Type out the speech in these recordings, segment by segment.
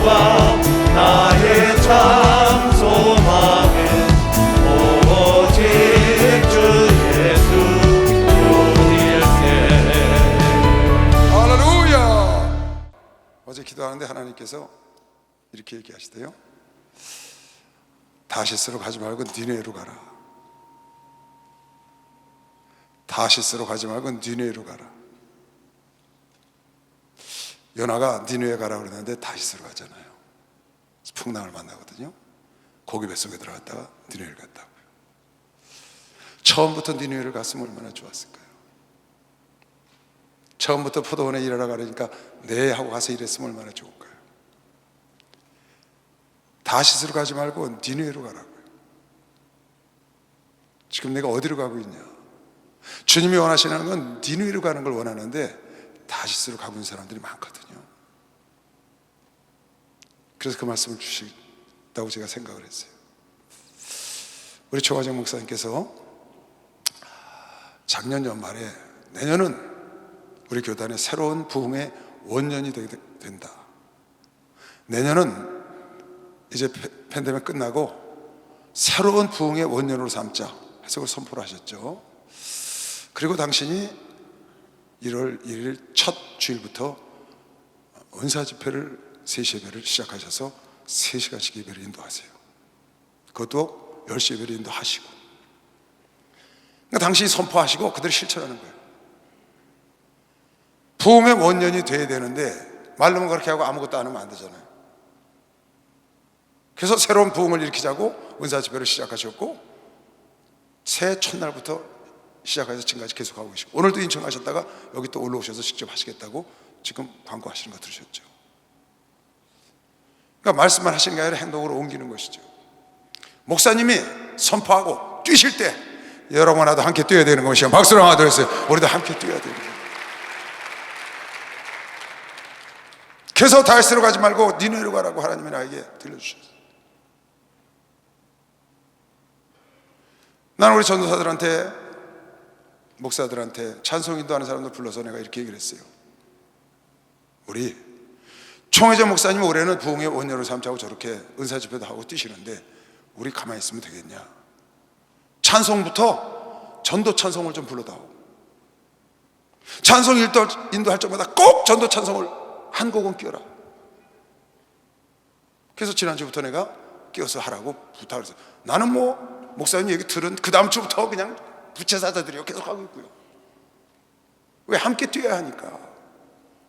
주와 나의 참 소망은 오직 주 예수 뿐일세. 할렐루야. 어제 기도하는데 하나님께서 이렇게 얘기하시대요. 다시스로 가지 말고 니네로 가라. 다시스로 가지 말고 니네로 가라. 요나가 니네에 가라 그러는데 다시스로 가잖아요. 풍랑을 만나거든요. 고기 뱃속에 들어갔다가 니네를 갔다고요. 처음부터 니네를 갔으면 얼마나 좋았을까요? 처음부터 포도원에 일하러 가려니까 네 하고 가서 일했으면 얼마나 좋을까요? 다시스로 가지 말고 니네로 가라고요. 지금 내가 어디로 가고 있냐? 주님이 원하시는 건 니네로 가는 걸 원하는데 다시스로 가고 있는 사람들이 많거든요. 그래서 그 말씀을 주시다고 제가 생각을 했어요. 우리 조화정 목사님께서 작년 연말에 내년은 우리 교단의 새로운 부흥의 원년이 된다. 내년은 이제 팬데믹 끝나고 새로운 부흥의 원년으로 삼자 해석을 선포를 하셨죠. 그리고 당신이 1월 1일 첫 주일부터 은사 집회를 3시 예배를 시작하셔서 3시간씩 예배를 인도하세요. 그것도 10시 예배를 인도하시고, 그러니까 당신이 선포하시고 그대로 실천하는 거예요. 부흥의 원년이 돼야 되는데 말로만 그렇게 하고 아무것도 안 하면 안 되잖아요. 그래서 새로운 부흥을 일으키자고 은사 집회를 시작하셨고, 새해 첫날부터 시작해서 지금까지 계속하고 계시고, 오늘도 인천 가셨다가 여기 또 올라오셔서 직접 하시겠다고 지금 광고하시는 거 들으셨죠. 그러니까 말씀만 하시는 게 아니라 행동으로 옮기는 것이죠. 목사님이 선포하고 뛰실 때 여러분 나도 함께 뛰어야 되는 것이요. 박수를 하나 더 했어요. 우리도 함께 뛰어야 되는 거예요. 그래서 다시스로 가지 말고 니네로 가라고 하나님이 나에게 들려주셨어요. 나는 우리 전도사들한테, 목사들한테, 찬송 인도하는 사람들 불러서 내가 이렇게 얘기를 했어요. 우리 총회장 목사님 올해는 부흥의 원년으로 삼자고 저렇게 은사 집회도 하고 뛰시는데 우리 가만히 있으면 되겠냐? 찬송부터 전도 찬송을 좀 불러다오. 찬송 인도할 때마다 꼭 전도 찬송을 한 곡은 끼워라. 그래서 지난주부터 내가 끼워서 하라고 부탁을 했어요. 나는 뭐 목사님 얘기 들은 그 다음 주부터 그냥 부채사자들이요 계속 하고 있고요. 왜? 함께 뛰어야 하니까.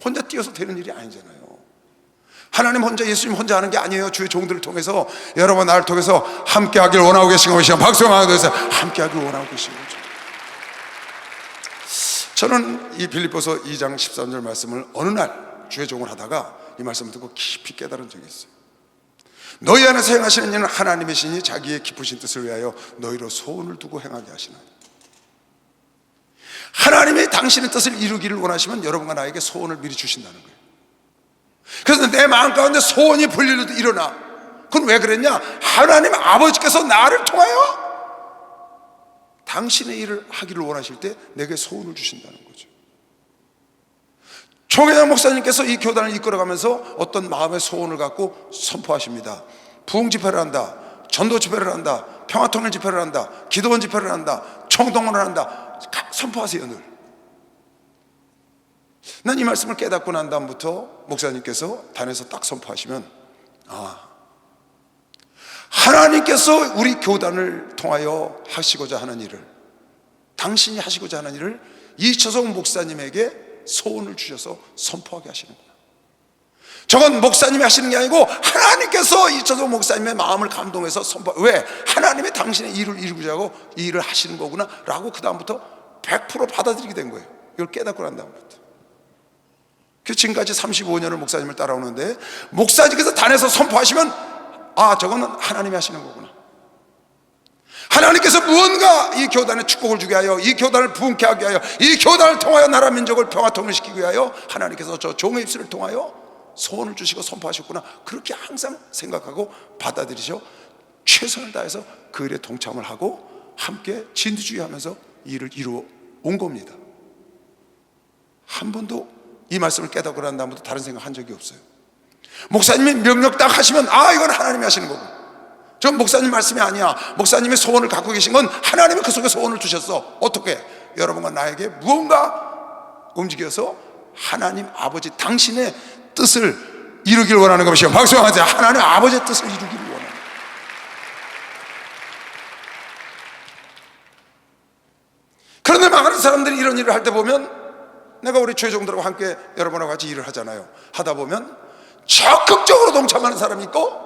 혼자 뛰어서 되는 일이 아니잖아요. 하나님 혼자, 예수님 혼자 하는 게 아니에요. 주의 종들을 통해서, 여러분 나를 통해서 함께 하길 원하고 계신 것이요. 박수 한번 해서 함께 하길 원하고 계신 거죠. 저는 이 빌립보서 2장 13절 말씀을 어느 날 주의 종을 하다가 이 말씀을 듣고 깊이 깨달은 적이 있어요. 너희 안에서 행하시는 일은 하나님이시니 자기의 기쁘신 뜻을 위하여 너희로 소원을 두고 행하게 하시나니. 하나님이 당신의 뜻을 이루기를 원하시면 여러분과 나에게 소원을 미리 주신다는 거예요. 그래서 내 마음 가운데 소원이 불리듯 일어나. 그건 왜 그랬냐? 하나님 아버지께서 나를 통하여 당신의 일을 하기를 원하실 때 내게 소원을 주신다는 거죠. 총회장 목사님께서 이 교단을 이끌어가면서 어떤 마음의 소원을 갖고 선포하십니다. 부흥 집회를 한다, 전도 집회를 한다, 평화통일 집회를 한다, 기도원 집회를 한다, 총동원을 한다. 선포하세요. 늘. 난 이 말씀을 깨닫고 난 다음부터 목사님께서 단에서 딱 선포하시면, 하나님께서 우리 교단을 통하여 하시고자 하는 일을, 당신이 하시고자 하는 일을 이철성 목사님에게 소원을 주셔서 선포하게 하시는구나. 저건 목사님이 하시는 게 아니고 하나님께서 이철성 목사님의 마음을 감동해서 선포. 왜? 하나님이 당신의 일을 이루고자 하고 이 일을 하시는 거구나 라고 그 다음부터 100% 받아들이게 된 거예요. 이걸 깨닫고 난 다음부터. 그 지금까지 35년을 목사님을 따라오는데 목사님께서 단에서 선포하시면 저거는 하나님이 하시는 거구나. 하나님께서 무언가 이 교단에 축복을 주게 하여, 이 교단을 부흥케 하게 하여, 이 교단을 통하여 나라 민족을 평화통일시키기 위하여 하나님께서 저 종의 입술을 통하여 소원을 주시고 선포하셨구나. 그렇게 항상 생각하고 받아들이셔 최선을 다해서 그 일에 동참을 하고 함께 진두지휘하면서 일을 이루어 온 겁니다. 한 번도 이 말씀을 깨닫고 난 다음부터 다른 생각 한 적이 없어요. 목사님이 명령 딱 하시면 이건 하나님이 하시는 거고, 전 목사님 말씀이 아니야, 목사님의 소원을 갖고 계신 건 하나님이 그 속에 소원을 두셨어. 어떻게? 여러분과 나에게 무언가 움직여서 하나님 아버지 당신의 뜻을 이루기를 원하는 것이요. 박수 한번 하세요. 하나님 아버지의 뜻을 이루기를 원하는. 그런데 많은 사람들이 이런 일을 할 때 보면, 내가 우리 최종들하고 함께 여러분하고 같이 일을 하잖아요. 하다 보면 적극적으로 동참하는 사람이 있고,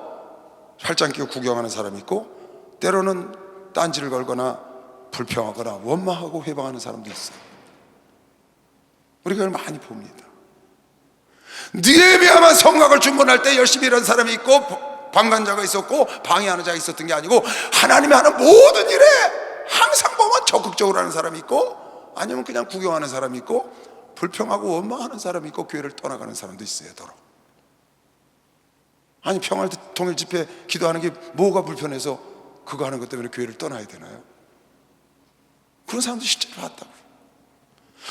팔짱 끼고 구경하는 사람이 있고, 때로는 딴지를 걸거나 불평하거나 원망하고 회방하는 사람도 있어요. 우리가 그걸 많이 봅니다. 느헤미야만 성곽을 중건할 때 열심히 일하는 사람이 있고, 방관자가 있었고, 방해하는 자가 있었던 게 아니고, 하나님이 하는 모든 일에 항상 보면 적극적으로 하는 사람이 있고, 아니면 그냥 구경하는 사람이 있고, 불평하고 원망하는 사람이 있고, 교회를 떠나가는 사람도 있어요. 더러. 아니, 평화 통일 집회 기도하는 게 뭐가 불편해서 그거 하는 것 때문에 교회를 떠나야 되나요? 그런 사람도 실제로 봤다고요.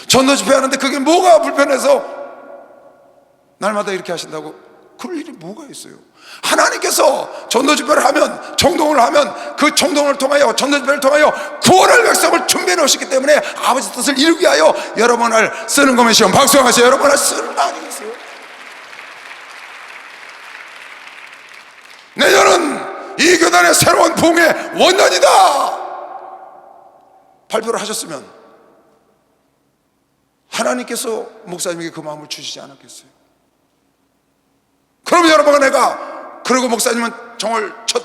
전도 집회 하는데 그게 뭐가 불편해서 날마다 이렇게 하신다고? 그럴 일이 뭐가 있어요? 하나님께서 전도 집회를 하면, 정동을 하면 그 정동을 통하여, 전도 집회를 통하여 구원할 백성을 준비해 놓으셨기 때문에 아버지 뜻을 이루기 위하여 여러분을 쓰는 것이요. 박수하세요. 여러분을 쓰는 거 아니겠어요? 내년은 이 교단의 새로운 부흥의 원년이다 발표를 하셨으면 하나님께서 목사님에게 그 마음을 주시지 않았겠어요? 그럼 여러분과 내가, 그리고 목사님은 정월 첫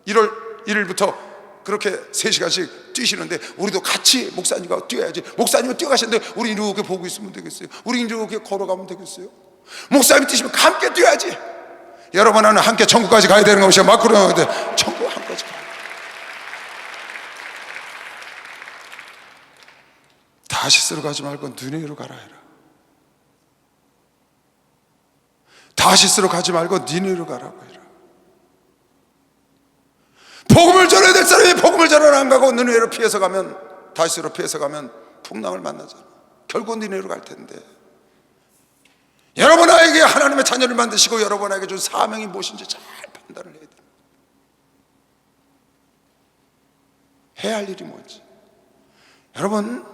1월 1일부터 그렇게 3시간씩 뛰시는데 우리도 같이 목사님과 뛰어야지. 목사님은 뛰어가시는데 우리 이렇게 보고 있으면 되겠어요? 우리 이렇게 걸어가면 되겠어요? 목사님이 뛰시면 함께 뛰어야지. 여러분은 함께 천국까지 가야 되는 것이야. 막 그러는데 천국 함까지 가야 돼. 다시스로 가지 말고 느네로 가라 해라. 다시스로 가지 말고 니네로 가라고 해라. 복음을 전해야 될 사람이 복음을 전하러 안 가고 느네로 피해서 가면, 다시스로 피해서 가면 풍랑을 만나잖아. 결국 니네로 갈 텐데, 여러분에게 하나님의 자녀를 만드시고 여러분에게 준 사명이 무엇인지 잘 판단을 해야 돼. 해야 할 일이 뭔지. 여러분,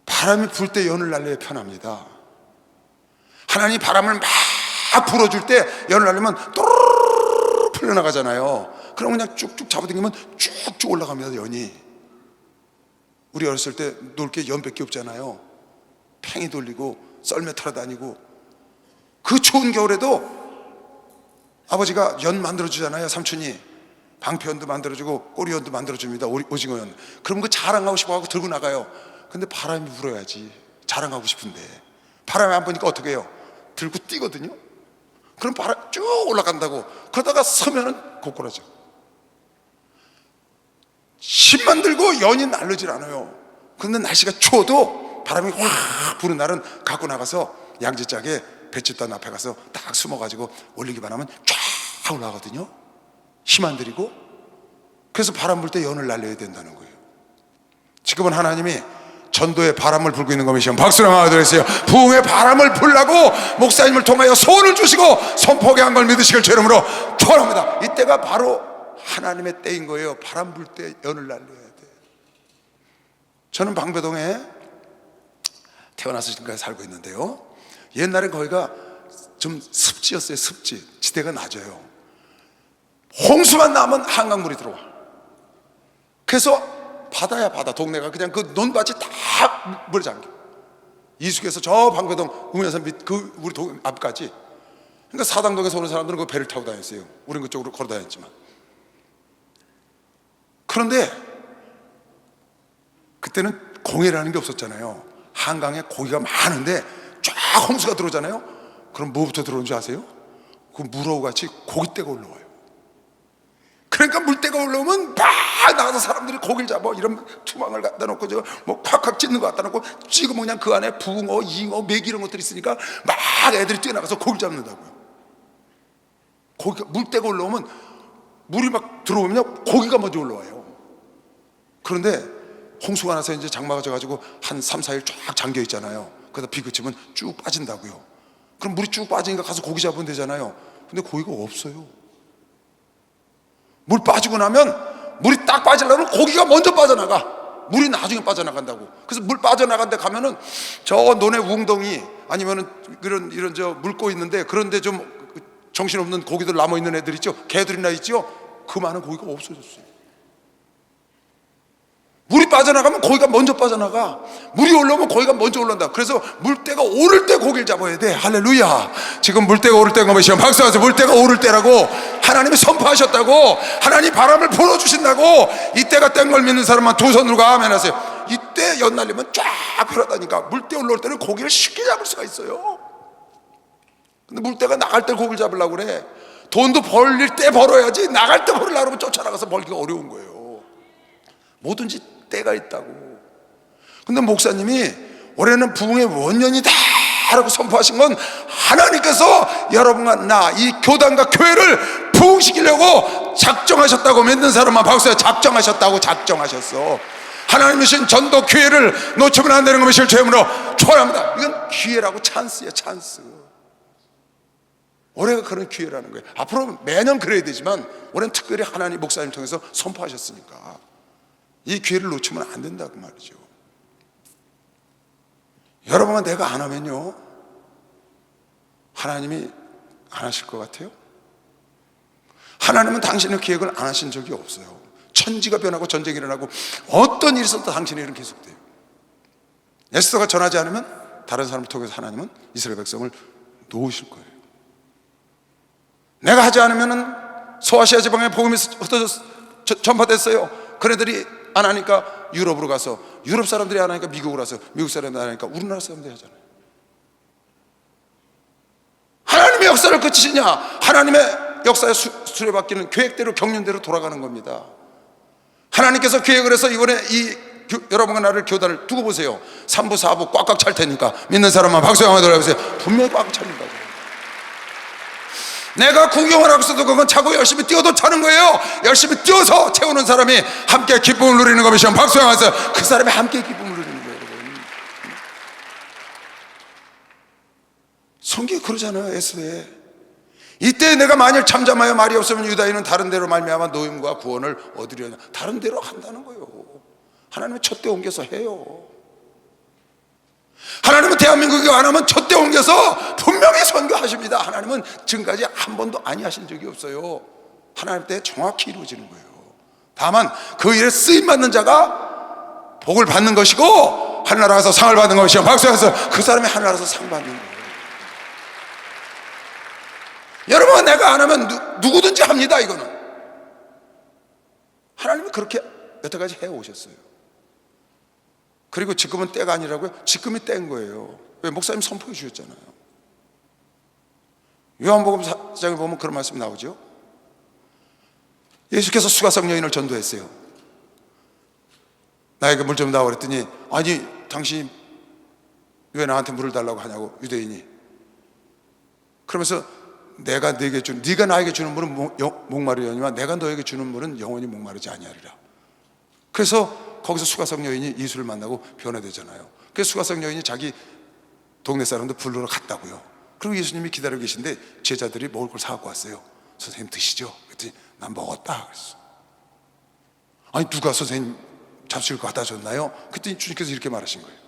바람이 불 때 연을 날려야 편합니다. 하나님이 바람을 막 불어줄 때 연을 날리면 또르르르 풀려나가잖아요. 그럼 그냥 쭉쭉 잡아당기면 쭉쭉 올라갑니다. 연이. 우리 어렸을 때 놀 게 연밖에 없잖아요. 팽이 돌리고 썰매 타러 다니고. 그 추운 겨울에도 아버지가 연 만들어주잖아요. 삼촌이 방패연도 만들어주고 꼬리연도 만들어줍니다. 오징어연. 그럼 그 자랑하고 싶어하고 들고 나가요. 근데 바람이 불어야지. 자랑하고 싶은데 바람이 안 부니까 어떻게 해요? 들고 뛰거든요. 그럼 바람 쭉 올라간다고. 그러다가 서면은 고꾸라져. 힘만 들고 연이 날르질 않아요. 그런데 날씨가 추워도 바람이 확 부는 날은 갖고 나가서 양지짝에 배춧단 앞에 가서 딱 숨어가지고 올리기만 하면 쫙 올라가거든요. 힘 안 들이고. 그래서 바람 불 때 연을 날려야 된다는 거예요. 지금은 하나님이 전도의 바람을 불고 있는 것이요. 박수를 한번 드리세요. 부흥의 바람을 불라고 목사님을 통하여 소원을 주시고 선포하게 한 걸 믿으시길 주 이름으로 축원합니다. 이때가 바로 하나님의 때인 거예요. 바람 불 때 연을 날려야 돼. 저는 방배동에 태어나서 지금까지 살고 있는데요, 옛날에 거기가 좀 습지였어요. 습지. 지대가 낮아요. 홍수만 나면 한강물이 들어와. 그래서 바다야 바다. 동네가 그냥 그 논밭이 다 물에 잠겨. 이숙에서 저 방배동 우면산 밑 그 우리 동 앞까지. 그러니까 사당동에서 오는 사람들은 그 배를 타고 다녔어요. 우리는 그쪽으로 걸어 다녔지만. 그런데 그때는 공해라는 게 없었잖아요. 한강에 고기가 많은데 쫙 홍수가 들어오잖아요. 그럼 뭐부터 들어오는 줄 아세요? 그 물어우 같이 고깃대가 올라와요. 그러니까 물때가 올라오면 막 나가서 사람들이 고기를 잡아. 이런 투망을 갖다 놓고 뭐 콱콱 찢는 거 갖다 놓고 찍으면 그냥 그 안에 붕어, 잉어, 메기 이런 것들이 있으니까 막 애들이 뛰어나가서 고기를 잡는다고요. 고기가 물때가 올라오면 물이 막 들어오면 고기가 먼저 올라와요. 그런데 홍수가 나서 이제 장마가 져가지고 한 3, 4일 쫙 잠겨 있잖아요. 그러다 비 그치면 쭉 빠진다고요. 그럼 물이 쭉 빠지니까 가서 고기 잡으면 되잖아요. 근데 고기가 없어요. 물 빠지고 나면 물이 딱 빠지려면 고기가 먼저 빠져나가. 물이 나중에 빠져나간다고. 그래서 물 빠져나간 데 가면은 저 논의 웅덩이 아니면은 이런 저 물고 있는데, 그런데 좀 정신없는 고기들 남아 있는 애들 있죠. 개들이나 있죠. 그 많은 고기가 없어졌어요. 물이 빠져나가면 고기가 먼저 빠져나가. 물이 올라오면 고기가 먼저 올라온다. 그래서 물때가 오를 때 고기를 잡아야 돼. 할렐루야. 지금 물때가 오를 때가 뭐시오? 박수하세요. 물때가 오를 때라고 하나님이 선포하셨다고. 하나님 바람을 불어주신다고. 이때가 땐 걸 믿는 사람만 두 손으로 아멘 하세요. 이때 연날리면 쫙 펴라다니까. 물때 올라올 때는 고기를 쉽게 잡을 수가 있어요. 근데 물때가 나갈 때 고기를 잡으려고 그래. 돈도 벌릴 때 벌어야지, 나갈 때 벌으려고 하면 쫓아나가서 벌기가 어려운 거예요. 뭐든지 때가 있다고. 근데 목사님이 올해는 부흥의 원년이다 라고 선포하신 건 하나님께서 여러분과 나, 이 교단과 교회를 부흥시키려고 작정하셨다고. 믿는 사람만 박수해. 작정하셨다고. 작정하셨어. 하나님이 주신 전도 교회를 놓치면 안 되는 것을 주임으로 초월합니다. 이건 기회라고. 찬스예요. 찬스. 올해가 그런 기회라는 거예요. 앞으로 매년 그래야 되지만 올해는 특별히 하나님 목사님 통해서 선포하셨으니까 이 기회를 놓치면 안 된다 그 말이죠. 여러분과 내가 안 하면요, 하나님이 안 하실 것 같아요? 하나님은 당신의 계획을 안 하신 적이 없어요. 천지가 변하고 전쟁이 일어나고 어떤 일이 있어도 당신의 일은 계속돼요. 에스더가 전하지 않으면 다른 사람을 통해서 하나님은 이스라엘 백성을 놓으실 거예요. 내가 하지 않으면 소아시아 지방에 복음이 흩어져 전파됐어요. 그네들이 안 하니까 유럽으로 가서, 유럽 사람들이 안 하니까 미국으로 가서, 미국 사람들이 안 하니까 우리나라 사람들이 하잖아요. 하나님의 역사를 그치시냐? 하나님의 역사에 수레바퀴는 계획대로 경륜대로 돌아가는 겁니다. 하나님께서 계획을 해서 이번에 여러분과 나를 교단을 두고 보세요. 3부 4부 꽉꽉 찰 테니까 믿는 사람만 박수 한번 돌아보세요. 분명히 꽉 찹니다. 내가 구경을 하고 있어도 그건 차고 열심히 뛰어도 차는 거예요. 열심히 뛰어서 채우는 사람이 함께 기쁨을 누리는 것이죠. 박수 한번 하세요. 그 사람이 함께 기쁨을 누리는 거예요, 여러분. 성경이 그러잖아요. 에스더에 이때 내가 만일 잠잠하여 말이 없으면 유다인은 다른 데로 말미암아 노임과 구원을 얻으려냐. 다른 데로 한다는 거예요. 하나님은 촛대 옮겨서 해요. 하나님은 대한민국이 안 하면 촛대 옮겨서 분명히 선교하십니다. 하나님은 지금까지 한 번도 아니하신 적이 없어요. 하나님 때 정확히 이루어지는 거예요. 다만 그 일에 쓰임받는 자가 복을 받는 것이고 하늘나라 가서 상을 받는 것이요. 박수해서 그 사람이 하늘나라에서 상 받는 거예요. 여러분, 내가 안 하면 누구든지 합니다. 이거는 하나님이 그렇게 여태까지 해오셨어요. 그리고 지금은 때가 아니라고요? 지금이 때인 거예요. 왜? 목사님 선포해 주셨잖아요. 요한복음 4장에 보면 그런 말씀이 나오죠. 예수께서 수가성 여인을 전도했어요. 나에게 물 좀 다오 그랬더니, 아니 당신이 왜 나한테 물을 달라고 하냐고, 유대인이. 그러면서 내가 네게 네가 나에게 주는 물은 목마르려니와 내가 너에게 주는 물은 영원히 목마르지 아니하리라. 그래서 거기서 수가성 여인이 예수를 만나고 변화되잖아요. 그래서 수가성 여인이 자기 동네 사람들 부르러 갔다고요. 그리고 예수님이 기다리고 계신데 제자들이 먹을 걸 사갖고 왔어요. 선생님 드시죠? 그랬더니 난 먹었다 그랬어. 아니 누가 선생님 잡수실 거 갖다 줬나요? 그랬더니 주님께서 이렇게 말하신 거예요.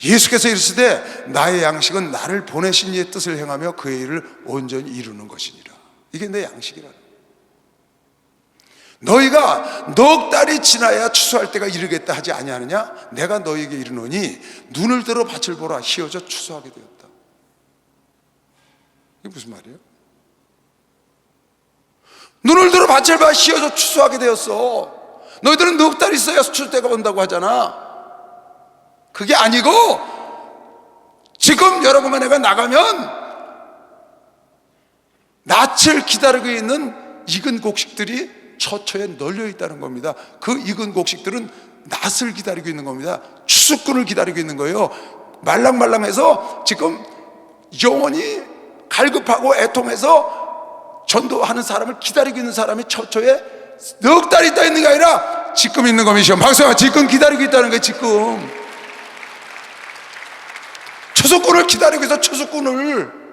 예수께서 이르시되 나의 양식은 나를 보내신 이의 뜻을 행하며 그의 일을 온전히 이루는 것이니라. 이게 내 양식이라는. 너희가 넉 달이 지나야 추수할 때가 이르겠다 하지 아니하느냐? 내가 너희에게 이르노니 눈을 들어 밭을 보라 희어져 추수하게 되었다. 이게 무슨 말이에요? 눈을 들어 밭을 봐 희어져 추수하게 되었어. 너희들은 넉 달 있어야 추수 때가 온다고 하잖아. 그게 아니고 지금 여러분과 내가 나가면 낯을 기다리고 있는 익은 곡식들이 처처에 널려 있다는 겁니다. 그 익은 곡식들은 낯을 기다리고 있는 겁니다. 추수꾼을 기다리고 있는 거예요. 말랑말랑해서 지금 영혼이 갈급하고 애통해서 전도하는 사람을 기다리고 있는 사람이 처처에 넉 달 있다 있는 게 아니라 지금 있는 겁니다. 박수야, 지금 기다리고 있다는 거예요. 지금 추수꾼을 기다리고 있어. 추수꾼을.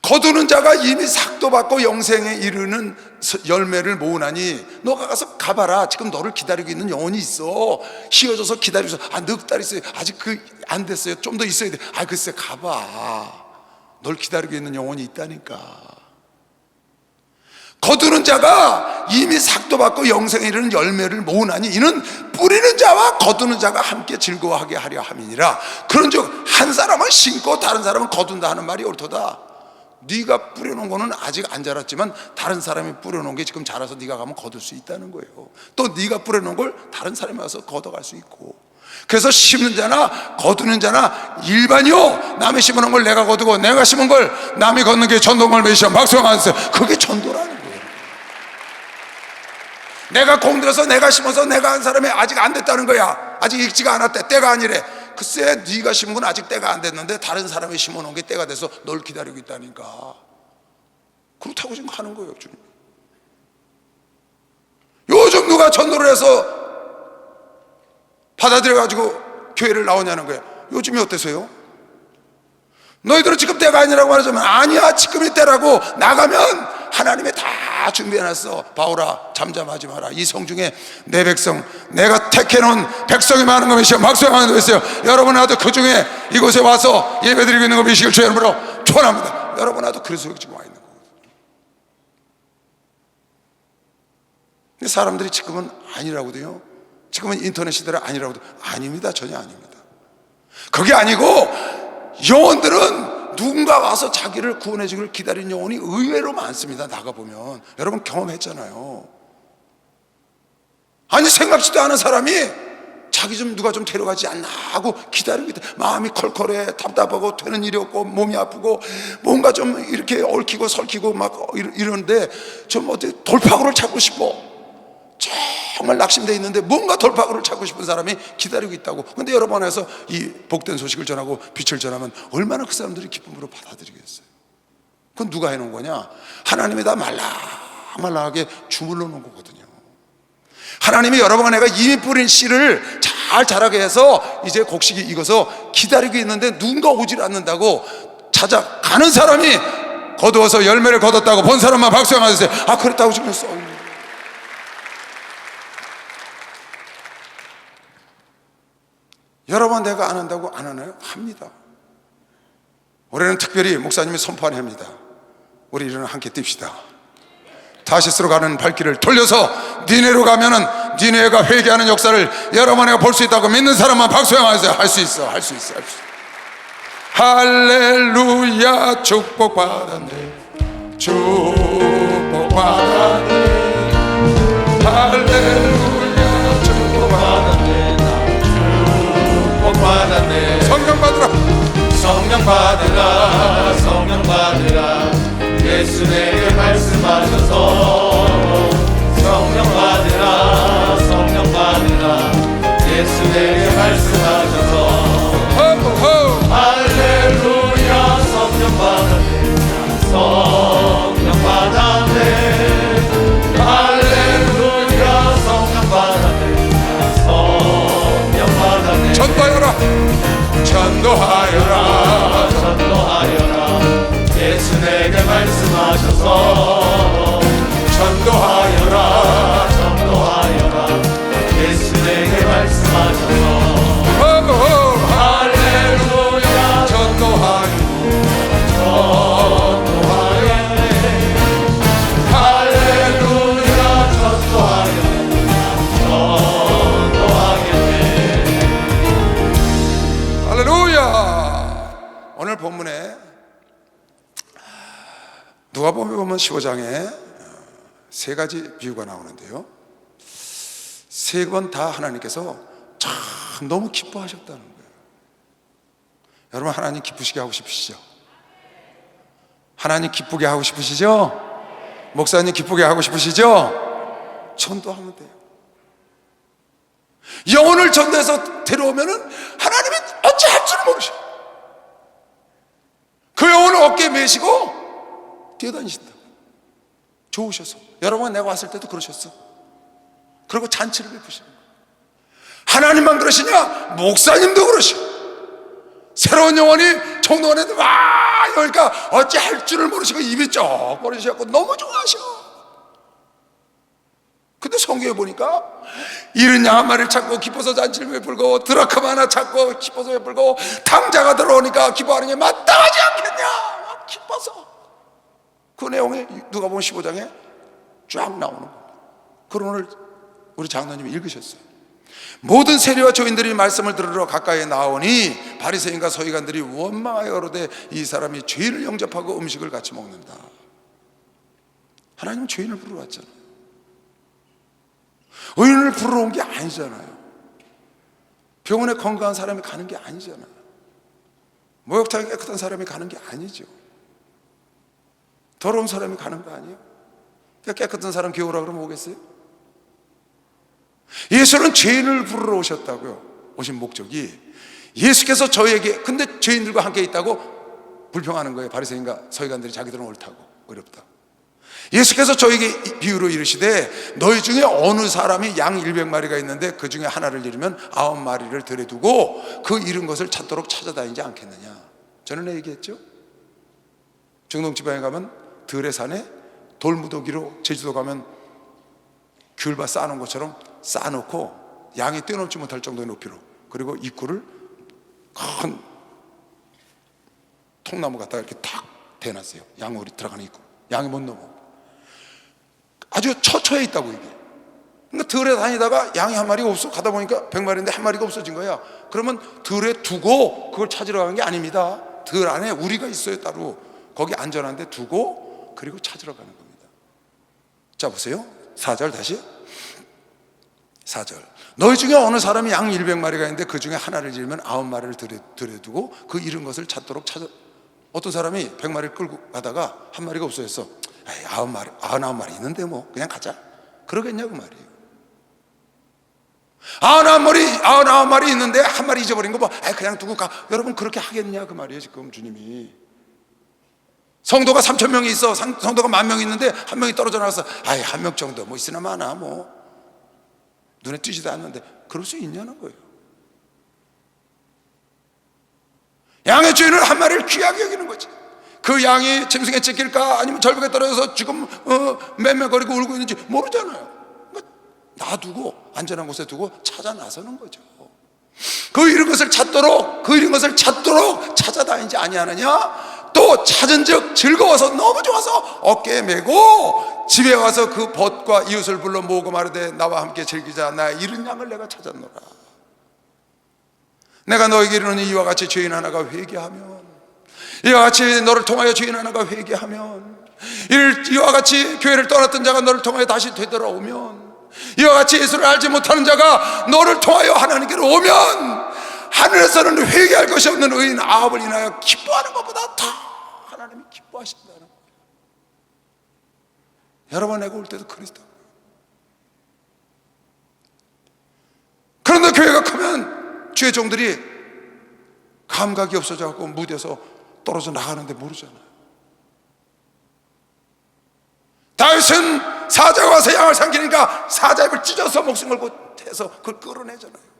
거두는 자가 이미 삭도 받고 영생에 이르는 열매를 모으나니 너가 가서 가봐라. 지금 너를 기다리고 있는 영혼이 있어. 휘어져서 기다리고 있어. 넉 달 있어요. 아직 안 됐어요. 좀 더 있어야 돼. 글쎄 가봐. 널 기다리고 있는 영혼이 있다니까. 거두는 자가 이미 삭도 받고 영생에 이르는 열매를 모으나니 이는 뿌리는 자와 거두는 자가 함께 즐거워하게 하려 함이니라. 그런즉 한 사람은 심고 다른 사람은 거둔다 하는 말이 옳도다. 네가 뿌려놓은 거는 아직 안 자랐지만 다른 사람이 뿌려놓은 게 지금 자라서 네가 가면 거둘 수 있다는 거예요. 또 네가 뿌려놓은 걸 다른 사람이 와서 걷어갈 수 있고. 그래서 심는 자나 거두는 자나 일반이요, 남이 심어놓은 걸 내가 거두고 내가 심은 걸 남이 걷는 게 전도를 매시면 박수하면서 그게 전도라는 거예요. 내가 공들여서 내가 심어서 내가 한 사람이 아직 안 됐다는 거야. 아직 익지가 않았대. 때가 아니래. 글쎄 네가 심은 건 아직 때가 안 됐는데 다른 사람이 심어놓은 게 때가 돼서 널 기다리고 있다니까. 그렇다고 지금 하는 거예요. 주님. 요즘 누가 전도를 해서 받아들여가지고 교회를 나오냐는 거예요. 요즘이 어때서요? 너희들은 지금 때가 아니라고 말하자면 아니야, 지금이 때라고. 나가면 하나님이 다 준비해놨어. 바울아, 잠잠하지 마라. 이 성중에 내 백성, 내가 택해놓은 백성이 많은 거 미시오. 박수하는 거 있어요. 여러분 나도 그 중에 이곳에 와서 예배드리고 있는 거 미시길 주의 이름으로 축원합니다. 여러분 나도 그래서 여기 지금 와 있는 거거든요. 근데 사람들이 지금은 아니라고도요. 지금은 인터넷 시대라 아니라고도. 아닙니다. 전혀 아닙니다. 그게 아니고 영혼들은 누군가 와서 자기를 구원해 주기를 기다리는 영혼이 의외로 많습니다. 나가보면 여러분 경험했잖아요. 아니 생각지도 않은 사람이 자기 좀 누가 좀 데려가지 않나 하고 기다리고 있다. 마음이 컬컬해, 답답하고 되는 일이 없고 몸이 아프고 뭔가 좀 이렇게 얽히고 설키고 막 이러는데 좀 어떻게 돌파구를 찾고 싶어. 정말 낙심되어 있는데 뭔가 돌파구를 찾고 싶은 사람이 기다리고 있다고. 근데 여러분 안에서 이 복된 소식을 전하고 빛을 전하면 얼마나 그 사람들이 기쁨으로 받아들이겠어요. 그건 누가 해놓은 거냐? 하나님이 다 말랑말랑하게 주물러 놓은 거거든요. 하나님이 여러분 안에가 이미 뿌린 씨를 잘 자라게 해서 이제 곡식이 익어서 기다리고 있는데 누군가 오질 않는다고 찾아가는 사람이 거두어서 열매를 거뒀다고 본 사람만 박수하세요. 그랬다고 지금 써요. 여러분 내가 안 한다고 안 하나요? 합니다. 올해는 특별히 목사님이 선포한 해입니다. 우리 이제는 함께 뜁시다. 다시스로 가는 발길을 돌려서 니네로 가면은 니네가 회개하는 역사를 여러분에게 볼 수 있다고 믿는 사람만 박수하세요. 할 수 있어, 할 수 있어, 할 수 있어. 할렐루야, 축복받았네, 축복받았네, 할렐루야, 축복받았네, 받았네. 성령 받으라, 성령 받으라, 성령 받으라. 예수 내게 말씀하셔서 성령 받으라, 성령 받으라. 예수 내게 말씀하셔서 할렐루야, 성령 받았네, 성령 받았네. 할렐루야, 성령 받았네, 성령 받았네. 전도하여라, 전도하여라, 전도하여라. 예수 내게 말씀하셔서 전도하여라, 전도하여라. 예수 내게 말씀하셔서 할렐루야, 전도하여라, 전도하여네. 할렐루야, 전도하여네, 전도하겠네. 할렐루야. 오늘 본문에 누가복음 보면 15장에 세 가지 비유가 나오는데요, 세 번 다 하나님께서 참 너무 기뻐하셨다는 거예요. 여러분 하나님 기쁘시게 하고 싶으시죠? 하나님 기쁘게 하고 싶으시죠? 목사님 기쁘게 하고 싶으시죠? 전도하면 돼요. 영혼을 전도해서 데려오면은 하나님이 어찌할 줄 모르셔. 그 영혼을 어깨에 메시고 뛰어다니신다. 좋으셔서. 여러분 내가 왔을 때도 그러셨어. 그리고 잔치를 베푸시는 거예요. 하나님만 그러시냐? 목사님도 그러셔. 새로운 영혼이 총동 안에 와 그러니까 어찌 할 줄을 모르시고 입이 쩍 벌어지셔서 너무 좋아하셔. 근데 성경에 보니까 이른 양 한 마리를 찾고 기뻐서 잔치를 베풀고 드라크마 하나 찾고 기뻐서 베풀고 탕자가 들어오니까 기뻐하는 게 마땅하지 않겠냐. 기뻐서. 그 내용이 누가복음 15장에 쫙 나오는 겁니다. 그걸 오늘 우리 장로님이 읽으셨어요. 모든 세리와 조인들이 말씀을 들으러 가까이 나오니 바리새인과 서기관들이 원망하여 가로되 이 사람이 죄인을 영접하고 음식을 같이 먹는다. 하나님은 죄인을 부르러 왔잖아요. 의인을 부르러 온 게 아니잖아요. 병원에 건강한 사람이 가는 게 아니잖아요. 목욕탕에 깨끗한 사람이 가는 게 아니죠. 더러운 사람이 가는 거 아니에요? 깨끗한 사람 겨우라 그러면 오겠어요? 예수는 죄인을 부르러 오셨다고요. 오신 목적이 예수께서 저에게, 근데 죄인들과 함께 있다고 불평하는 거예요. 바리새인과 서기관들이 자기들은 옳다고, 어렵다. 예수께서 저에게 비유로 이르시되 너희 중에 어느 사람이 양 100마리가 있는데 그 중에 하나를 잃으면 9마리를 들여 두고 그 잃은 것을 찾도록 찾아다니지 않겠느냐. 저는 얘기했죠. 중동지방에 가면 들의 돌무더기로, 제주도 가면 귤밭 쌓아놓은 것처럼 쌓아놓고 양이 뛰어넘지 못할 정도의 높이로, 그리고 입구를 큰 통나무 갖다가 이렇게 탁 대놨어요. 양으로 들어가는 입구. 양이 못 넘어. 아주 처처에 있다고 이게. 그러니까 들에 다니다가 양이 한 마리가 없어. 가다 보니까 100마리인데 한 마리가 없어진 거야. 그러면 들에 두고 그걸 찾으러 가는 게 아닙니다. 들 안에 우리가 있어요. 따로 거기 안전한데 두고 그리고 찾으러 가는 겁니다. 자 보세요. 4절 다시. 4절. 너희 중에 어느 사람이 양 100마리가 있는데 그 중에 하나를 잃으면 9마리를 들여두고 그 잃은 것을 찾도록 찾아. 어떤 사람이 100마리를 끌고 가다가 한 마리가 없어졌어. 99마리 있는데 뭐 그냥 가자. 그러겠냐고 말이에요. 99마리 있는데 한 마리 잊어버린 거 뭐 그냥 두고 가. 여러분 그렇게 하겠냐 그 말이에요. 지금 주님이. 성도가 3,000명이 있어. 성도가 10,000명이 있는데 한 명이 떨어져 나와서 한 명 정도 뭐 있으나 마나 뭐 눈에 띄지도 않는데 그럴 수 있냐는 거예요. 양의 죄인은 한 마리를 귀하게 여기는 거지. 그 양이 짐승에 찢길까 아니면 절벽에 떨어져서 지금 맴매거리고 울고 있는지 모르잖아요. 그러니까 놔두고 안전한 곳에 두고 찾아 나서는 거죠. 그 잃은 것을 찾도록 찾아다니지 아니하느냐. 또 찾은 즉 즐거워서 너무 좋아서 어깨에 메고 집에 와서 그 벗과 이웃을 불러 모으고 말하되 나와 함께 즐기자. 나 잃은 양을 내가 찾았노라. 내가 너에게 이르노니 이와 같이 죄인 하나가 회개하면, 이와 같이 너를 통하여 죄인 하나가 회개하면, 이와 같이 교회를 떠났던 자가 너를 통하여 다시 되돌아오면, 이와 같이 예수를 알지 못하는 자가 너를 통하여 하나님께로 오면 하늘에서는 회개할 것이 없는 의인 9을 인하여 기뻐하는 것보다 더 하나님이 기뻐하신다는 거예요. 여러분 내가 올 때도 그랬다. 그런데 교회가 크면 주의 종들이 감각이 없어져갖고 무대에서 떨어져 나가는데 모르잖아요. 다윗은 사자가 와서 양을 삼키니까 사자 입을 찢어서 목숨 걸고 해서 그걸 끌어내잖아요.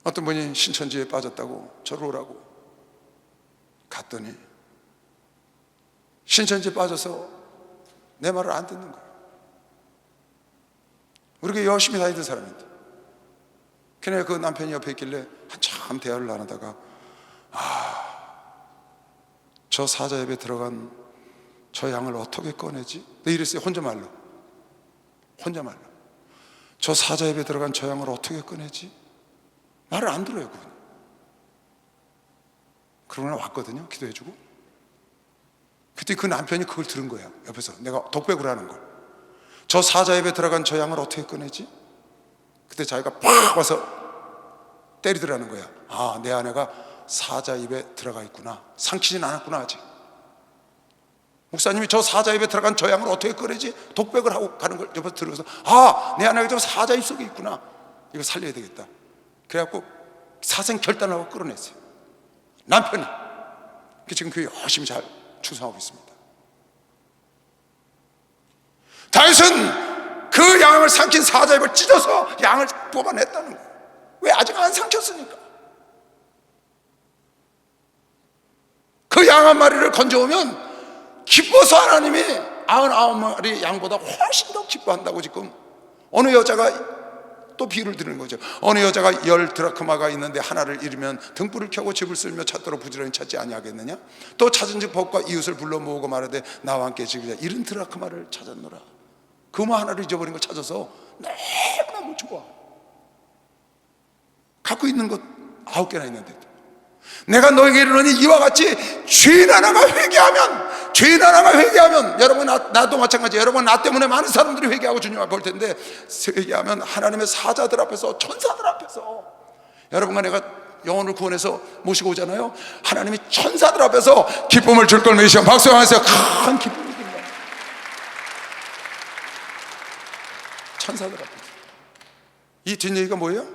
어떤 분이 신천지에 빠졌다고 저를 오라고 갔더니 신천지에 빠져서 내 말을 안 듣는 거예요. 우리가 열심히 다니던 사람인데. 그냥 그 남편이 옆에 있길래 한참 대화를 나누다가 저 사자 입에 들어간 저 양을 어떻게 꺼내지? 내 이랬어요. 혼자 말로. 저 사자 입에 들어간 저 양을 어떻게 꺼내지? 말을 안 들어요 그분. 그러나 왔거든요. 기도해주고. 그때 그 남편이 그걸 들은 거야. 옆에서 내가 독백을 하는 걸. 저 사자 입에 들어간 저 양을 어떻게 꺼내지? 그때 자기가 팍 와서 때리더라는 거야. 내 아내가 사자 입에 들어가 있구나. 삼키진 않았구나 아직. 목사님이 저 사자 입에 들어간 저 양을 어떻게 꺼내지? 독백을 하고 가는 걸 옆에서 들어서 내 아내가 저 사자 입 속에 있구나. 이거 살려야 되겠다. 그래갖고 사생 결단을 하고 끌어냈어요. 남편이. 지금 교회 열심히 잘 충성하고 있습니다. 다윗은 그 양을 삼킨 사자 입을 찢어서 양을 뽑아냈다는 거예요. 왜? 아직 안 삼켰으니까. 양 한 마리를 건져오면 기뻐서 하나님이 99마리 양보다 훨씬 더 기뻐한다고. 지금 어느 여자가, 또 비유를 드리는 거죠. 어느 여자가 10드라크마가 있는데 하나를 잃으면 등불을 켜고 집을 쓸며 찾도록 부지런히 찾지 아니하겠느냐? 또 찾은즉 법과 이웃을 불러 모으고 말하되 나와 함께 지키자. 70드라크마를 찾았노라. 금화 하나를 잊어버린 걸 찾아서 너무너무 좋아. 갖고 있는 것 9개나 있는데, 내가 너에게 이르노니 이와 같이 죄인 하나가 회개하면, 여러분 나도 마찬가지. 여러분 나 때문에 많은 사람들이 회개하고 주님 앞에 올 텐데, 회개하면 하나님의 사자들 앞에서, 천사들 앞에서, 여러분과 내가 영혼을 구원해서 모시고 오잖아요. 하나님이 천사들 앞에서 기쁨을 줄 걸 믿으시면 박수하면서 큰 기쁨이 듭니다. 천사들 앞에서. 이 뒷얘기가 뭐예요?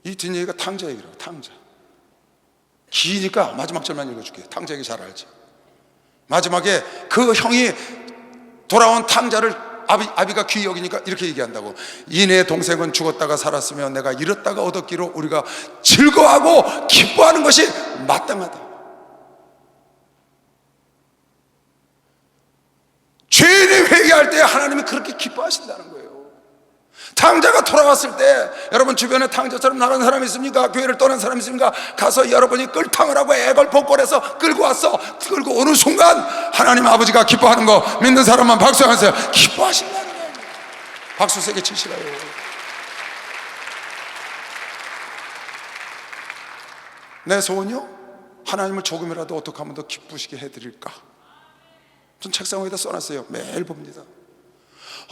이 뒷얘기가 탕자 얘기라고. 탕자. 기니까 마지막 절만 읽어줄게요. 탕자 얘기 잘 알지. 마지막에 그 형이 돌아온 탕자를 아비가 귀히 여기니까 이렇게 얘기한다고. 이내 동생은 죽었다가 살았으며 내가 잃었다가 얻었기로 우리가 즐거워하고 기뻐하는 것이 마땅하다. 죄인이 회개할 때 하나님이 그렇게 기뻐하신다는 거예요. 탕자가 돌아왔을 때, 여러분 주변에 탕자처럼 나간 사람이 있습니까? 교회를 떠난 사람이 있습니까? 가서 여러분이 끌탕을 하고 애걸 복걸해서 끌고 왔어. 끌고 오는 순간 하나님 아버지가 기뻐하는 거 믿는 사람만 박수하면서 기뻐하신다는 거예요. 박수 세게 치시라요. 내 소원이요? 하나님을 조금이라도 어떻게 하면 더 기쁘시게 해드릴까? 전 책상 위에다 써놨어요. 매일 봅니다.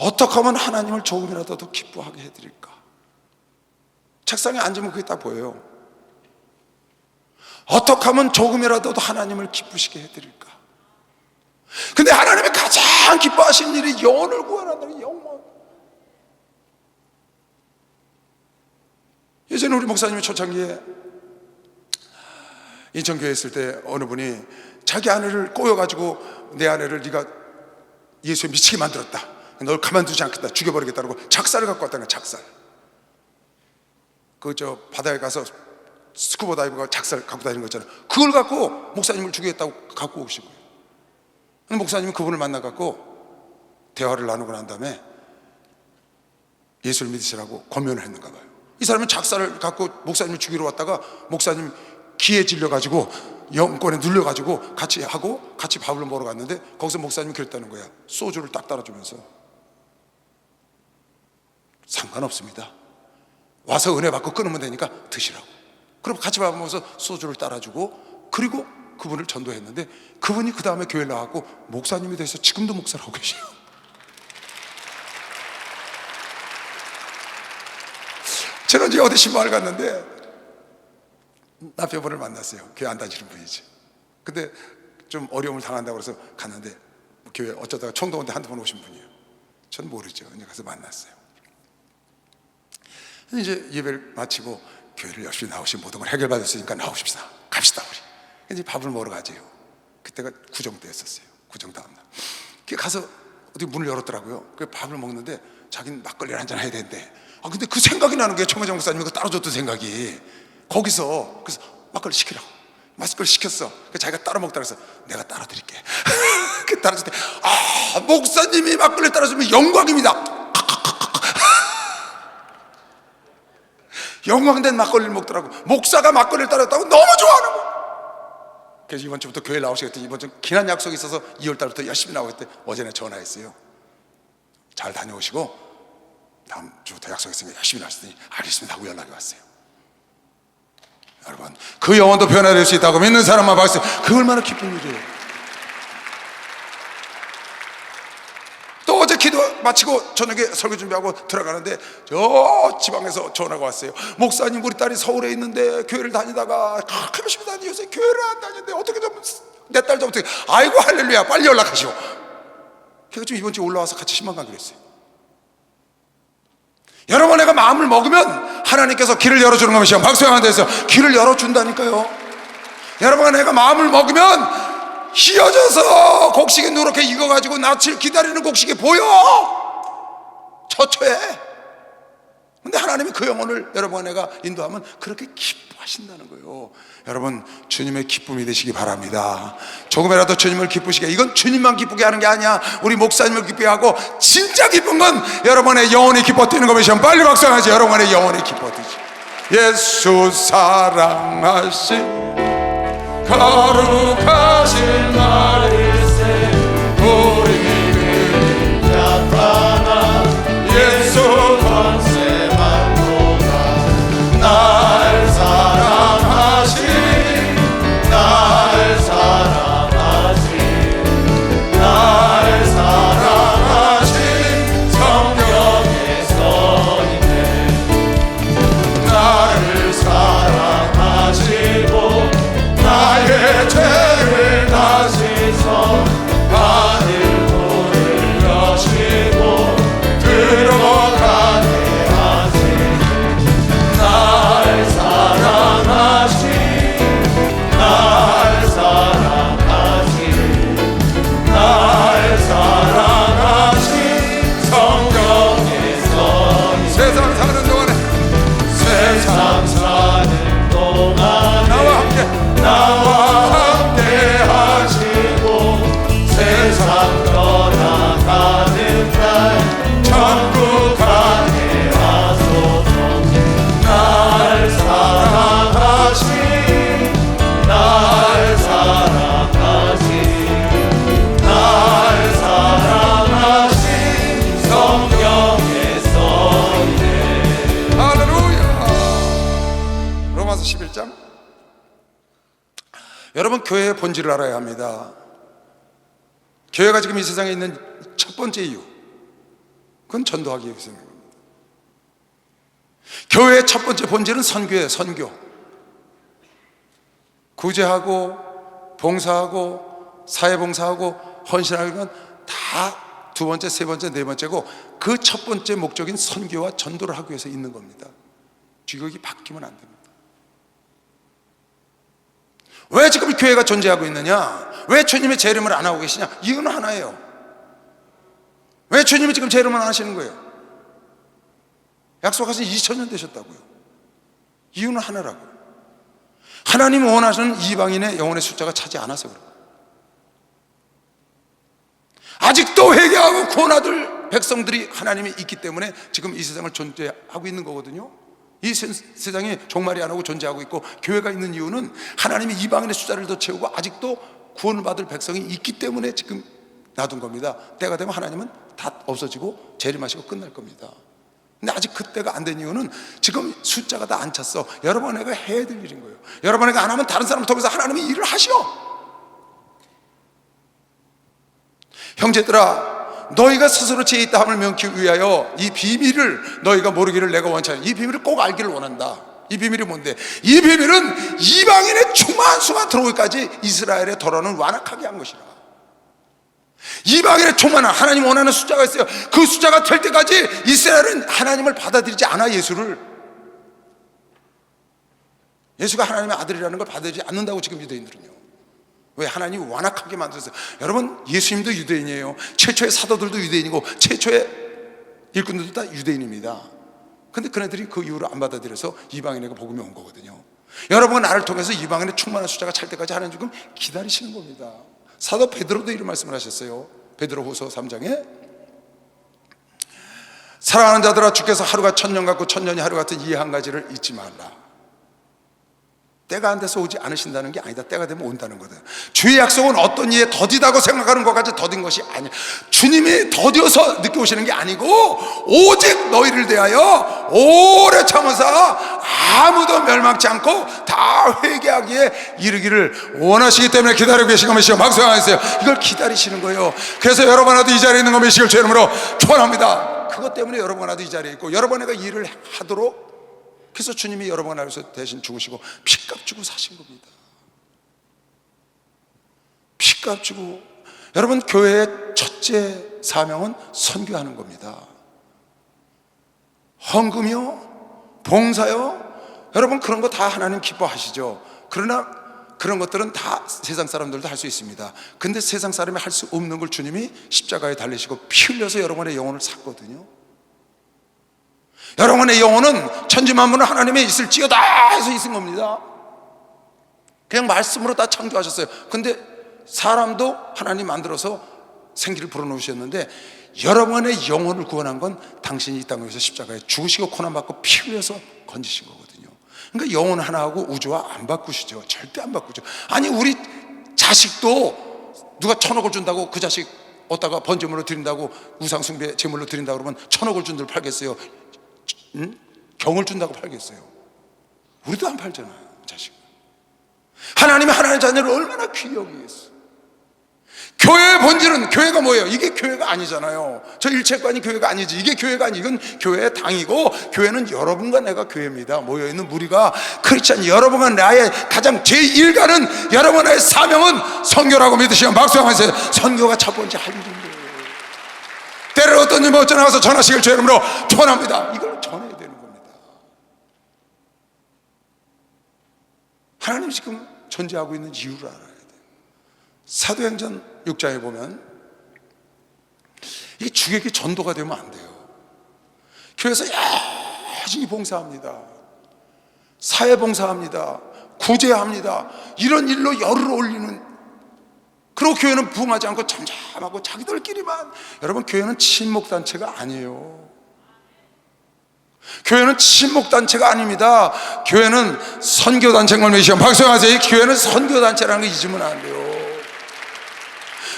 어떻게 하면 하나님을 조금이라도 더 기뻐하게 해드릴까? 책상에 앉으면 그게 딱 보여요. 어떻게 하면 조금이라도 더 하나님을 기쁘시게 해드릴까? 근데 하나님이 가장 기뻐하시는 일이 영혼을 구원한다는 영혼. 예전에 우리 목사님이 초창기에 인천교회에 있을 때 어느 분이 자기 아내를 꼬여가지고, 내 아내를 네가 예수에 미치게 만들었다, 널 가만두지 않겠다, 죽여버리겠다고 작살을 갖고 왔다는 거야. 작살. 그 저 바다에 가서 스쿠버 다이버가 작살 갖고 다니는 거 있잖아요. 그걸 갖고 목사님을 죽이겠다고 갖고 오신 거예요. 목사님이 그분을 만나갖고 대화를 나누고 난 다음에 예수를 믿으시라고 권면을 했는가 봐요. 이 사람은 작살을 갖고 목사님을 죽이러 왔다가 목사님 기에 질려가지고 영권에 눌려가지고 같이 하고 같이 밥을 먹으러 갔는데, 거기서 목사님이 그랬다는 거야. 소주를 딱 따라주면서 상관없습니다, 와서 은혜 받고 끊으면 되니까 드시라고. 그럼 같이 밥 먹어서 소주를 따라주고, 그리고 그분을 전도했는데, 그분이 그 다음에 교회를 나왔고 목사님이 돼서 지금도 목사를 하고 계세요. 저는 이제 어디 신방을 갔는데 남편분을 만났어요. 교회 안 다니시는 분이지. 근데 좀 어려움을 당한다고 해서 갔는데, 교회 어쩌다가 총동원대 한두 번 오신 분이에요. 전 모르죠. 이제 가서 만났어요. 이제 예배를 마치고 교회를 열심히 나오신 모든 걸 해결받았으니까 나오십시다, 갑시다 우리. 이제 밥을 먹으러 가재요. 그때가 구정 때였었어요. 구정 다음날 가서 어디 문을 열었더라고요. 그 밥을 먹는데 자기는 막걸리를 한잔 해야 되는데, 근데 그 생각이 나는 거예요. 총회장 목사님이 그 따라줬던 생각이. 거기서 그래서 막걸리 시키라고. 막걸리 시켰어. 자기가 따라 먹다 그래서 내가 따라 드릴게. 그 따라줄 때, 목사님이 막걸리 따라주면 영광입니다. 영광된 막걸리를 먹더라고. 목사가 막걸리를 따랐다고 너무 좋아하는 거야. 그래서 이번 주부터 교회 나오시겠대. 이번 주 기난 약속이 있어서 2월 달부터 열심히 나오겠대. 어제는 전화했어요. 잘 다녀오시고 다음 주부터 약속했으니까 열심히 나오시더니 알겠습니다 하고 연락이 왔어요. 여러분, 그 영혼도 변화될 수 있다고 믿는 사람만 봤어요. 그 얼마나 기쁜 일이에요. 또 어제 기도 마치고 저녁에 설교 준비하고 들어가는데 저 지방에서 전화가 왔어요. 목사님, 우리 딸이 서울에 있는데 교회를 다니다가 열심히 다니, 요새 교회를 안 다니는데 어떻게 좀 내 딸 좀 어떻게. 아이고 할렐루야, 빨리 연락하시오. 그래서 좀 이번 주에 올라와서 같이 신방 가기로 했어요. 여러분, 내가 마음을 먹으면 하나님께서 길을 열어주는 것이요, 박수양한 데서 길을 열어준다니까요. 여러분, 내가 마음을 먹으면 휘어져서 곡식이 누렇게 익어가지고 낯을 기다리는 곡식이 보여, 처처해. 근데 하나님이 그 영혼을 여러분과 내가 인도하면 그렇게 기뻐하셔. 하신다는 거예요. 여러분, 주님의 기쁨이 되시기 바랍니다. 조금이라도 주님을 기쁘시게, 이건 주님만 기쁘게 하는 게 아니야. 우리 목사님을 기쁘게 하고, 진짜 기쁜 건 여러분의 영혼이 기뻐 뛰는 것이면 빨리 박수하지. 여러분의 영혼이 기뻐 뛰지. 예수 사랑하신 거룩하신 말일세 우리 나타나 예수 권세만보다 날 사랑하신 날 사랑하신 성령의 선이네. 나를 사랑하시고 나의 죄를 다시서 하늘 문을 여시고 들어가게 하시니 날 사랑하신 날 사랑하신 성령의 선. 세상 사는 동안에 세상 사는 동안에 나와 함께 하시고 세상 떠나가는 날 천국 가게 하소서. 날 사랑하신 날 사랑하신 성령의 선이네. 할렐루야. 로마서 11장. 여러분, 교회의 본질을 알아야 합니다. 교회가 지금 이 세상에 있는 첫 번째 이유, 그건 전도하기 위해서인 겁니다. 교회의 첫 번째 본질은 선교예요. 선교. 구제하고 봉사하고 사회봉사하고 헌신하는 건 다 두 번째, 세 번째, 네 번째고, 그 첫 번째 목적인 선교와 전도를 하기 위해서 있는 겁니다. 주격이 바뀌면 안 됩니다. 왜 지금 교회가 존재하고 있느냐? 왜 주님의 재림을 안 하고 계시냐? 이유는 하나예요. 왜 주님이 지금 재림을 안 하시는 거예요? 약속하신 2000년 되셨다고요. 이유는 하나라고요. 하나님이 원하시는 이방인의 영혼의 숫자가 차지 않아서 그래요. 아직도 회개하고 구원받을 백성들이 하나님이 있기 때문에 지금 이 세상을 존재하고 있는 거거든요. 이 세상이 종말이 안 오고 존재하고 있고, 교회가 있는 이유는 하나님이 이방인의 숫자를 더 채우고 아직도 구원을 받을 백성이 있기 때문에 지금 놔둔 겁니다. 때가 되면 하나님은 다 없어지고 재림하시고 끝날 겁니다. 근데 아직 그때가 안 된 이유는 지금 숫자가 다 안 찼어. 여러분에게 해야 될 일인 거예요. 여러분에게 안 하면 다른 사람을 통해서 하나님이 일을 하시오. 형제들아, 너희가 스스로 죄 있다 함을 명키 위하여 이 비밀을 너희가 모르기를 내가 원치 않아. 이 비밀을 꼭 알기를 원한다. 이 비밀이 뭔데? 이 비밀은 이방인의 충만한 수가 들어오기까지 이스라엘의 도로는 완악하게 한 것이라. 이방인의 충만한, 하나님 원하는 숫자가 있어요. 그 숫자가 될 때까지 이스라엘은 하나님을 받아들이지 않아. 예수가 하나님의 아들이라는 걸 받아들이지 않는다고 지금 유대인들은요. 왜? 하나님이 완악하게 만들었어요. 여러분, 예수님도 유대인이에요. 최초의 사도들도 유대인이고 최초의 일꾼들도 다 유대인입니다. 근데 그네들이 그 이유를 안 받아들여서 이방인에게 복음이 온 거거든요. 여러분은 나를 통해서 이방인의 충만한 숫자가 찰 때까지 하나님 지금 기다리시는 겁니다. 사도 베드로도 이런 말씀을 하셨어요. 베드로후서 3장에 사랑하는 자들아, 주께서 하루가 1000년 같고 1000년이 하루 같은 이 한 가지를 잊지 말라. 때가 안 돼서 오지 않으신다는 게 아니다. 때가 되면 온다는 거다. 주의 약속은 어떤 이에 더디다고 생각하는 것까지 더딘 것이 아니야. 주님이 더디어서 늦게 오시는 게 아니고 오직 너희를 대하여 오래 참으사 아무도 멸망치 않고 다 회개하기에 이르기를 원하시기 때문에 기다리고 계신 것이요. 막상하세요. 이걸 기다리시는 거예요. 그래서 여러분 하나도 이 자리에 있는 것이길 주 이름으로 축원합니다. 그것 때문에 여러분 하나도 이 자리에 있고, 여러분에게 일을 하도록, 그래서 주님이 여러분 위해서 대신 죽으시고 피값 주고 사신 겁니다. 피값 주고. 여러분, 교회의 첫째 사명은 선교하는 겁니다. 헌금이요, 봉사요, 여러분 그런 거 다 하나님 기뻐하시죠. 그러나 그런 것들은 다 세상 사람들도 할 수 있습니다. 근데 세상 사람이 할 수 없는 걸 주님이 십자가에 달리시고 피 흘려서 여러분의 영혼을 샀거든요. 여러분의 영혼은 천지만물은 하나님의 있을지어다 해서 있은 겁니다. 그냥 말씀으로 다 창조하셨어요. 근데 사람도 하나님 만들어서 생기를 불어넣으셨는데 여러분의 영혼을 구원한 건 당신이 이 땅에서 십자가에 죽으시고 고난받고 피 흘려서 건지신 거거든요. 그러니까 영혼 하나하고 우주와 안 바꾸시죠. 절대 안 바꾸죠. 아니 우리 자식도 누가 1,000억을 준다고 그 자식 얻다가 번제물로 드린다고 우상숭배 제물로 드린다고 그러면 1,000억을 준 들 팔겠어요? 경을 준다고 팔겠어요? 우리도 안 팔잖아요. 자식. 하나님이 하나님의 자녀를 얼마나 귀히 여기겠어요. 교회의 본질은, 교회가 뭐예요? 이게 교회가 아니잖아요. 저 일체관이 교회가 아니지. 이게 교회가 아니, 이건 교회의 당이고, 교회는 여러분과 내가 교회입니다. 모여있는 무리가 크리스찬 여러분과 나의 가장 제1가는 여러분의 사명은 선교라고 믿으시면 박수 한번 주세요. 선교가 첫 번째 할 일인데, 때를 어떤 일 어쩌나 가서 전하시길 주 이름으로 축원합니다. 이걸 전해야 되는 겁니다. 하나님 지금 존재하고 있는 이유를 알아야 돼요. 사도행전 6장에 보면 이게 주객이 전도가 되면 안 돼요. 교회에서 열심히 봉사합니다. 사회봉사합니다. 구제합니다. 이런 일로 열을 올리는, 그리고 교회는 부흥하지 않고 잠잠하고 자기들끼리만. 여러분, 교회는 친목단체가 아니에요. 교회는 친목단체가 아닙니다. 교회는 선교단체인 걸 믿으시면 박수하세요. 이 교회는 선교단체라는 거 잊으면 안 돼요.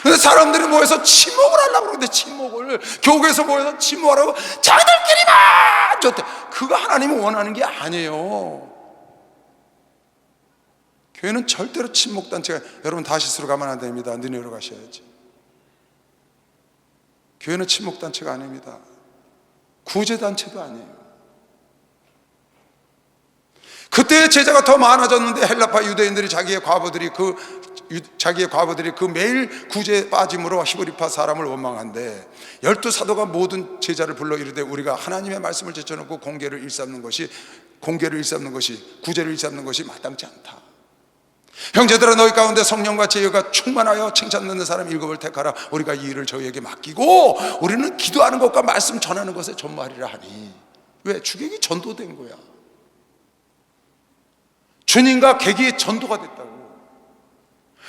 근데 사람들이 모여서 침묵을 하려고 그러는데, 침묵을 교회에서 모여서 침묵하라고 자기들끼리만 좋대. 그거 하나님이 원하는 게 아니에요. 교회는 절대로 침묵단체가, 여러분 다시스로 가면 안 됩니다. 너네로 가셔야지. 교회는 침묵단체가 아닙니다. 구제단체도 아니에요. 그때 제자가 더 많아졌는데 헬라파 유대인들이 자기의 과부들이 그 매일 구제에 빠짐으로 히브리파 사람을 원망한데, 12사도가 모든 제자를 불러 이르되 우리가 하나님의 말씀을 제쳐놓고 구제를 일삼는 것이 마땅치 않다. 형제들아, 너희 가운데 성령과 지혜가 충만하여 칭찬 듣는 사람 7을 택하라. 우리가 이 일을 저희에게 맡기고 우리는 기도하는 것과 말씀 전하는 것에 전무하리라 하니. 왜? 주객이 전도된 거야. 주님과 객이 전도가 됐다고.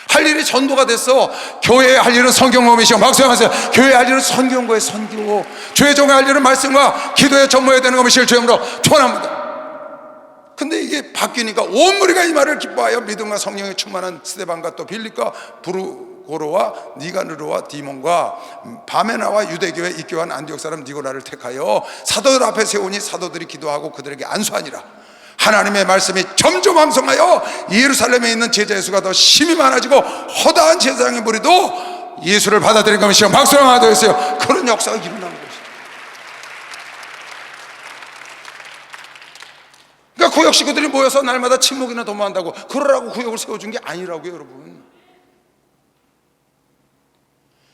할 일이 전도가 됐어. 교회의 할 일은 성경공부이시고 박수하세요. 교회의 할 일은 선교인 선교. 주의 종의 할 일은 말씀과 기도에 전무해야 되는 것을 주님으로 축원합니다. 근데 이게 바뀌니까 온 무리가 이 말을 기뻐하여 믿음과 성령에 충만한 스데반과 또 빌립과 브루고로와 니가누르와 디몬과 바메나와 유대교회 입교한 안디옥 사람 니고라를 택하여 사도들 앞에 세우니 사도들이 기도하고 그들에게 안수하니라. 하나님의 말씀이 점점 왕성하여 예루살렘에 있는 제자의 수가 더 심히 많아지고 허다한 제사장의 무리도 예수를 받아들인 것이요. 박수를 하도했어요. 그런 역사가 일어난 것이죠. 그러니까 구역 식구들이 모여서 날마다 침묵이나 도모한다고 그러라고 구역을 세워준 게 아니라고요, 여러분.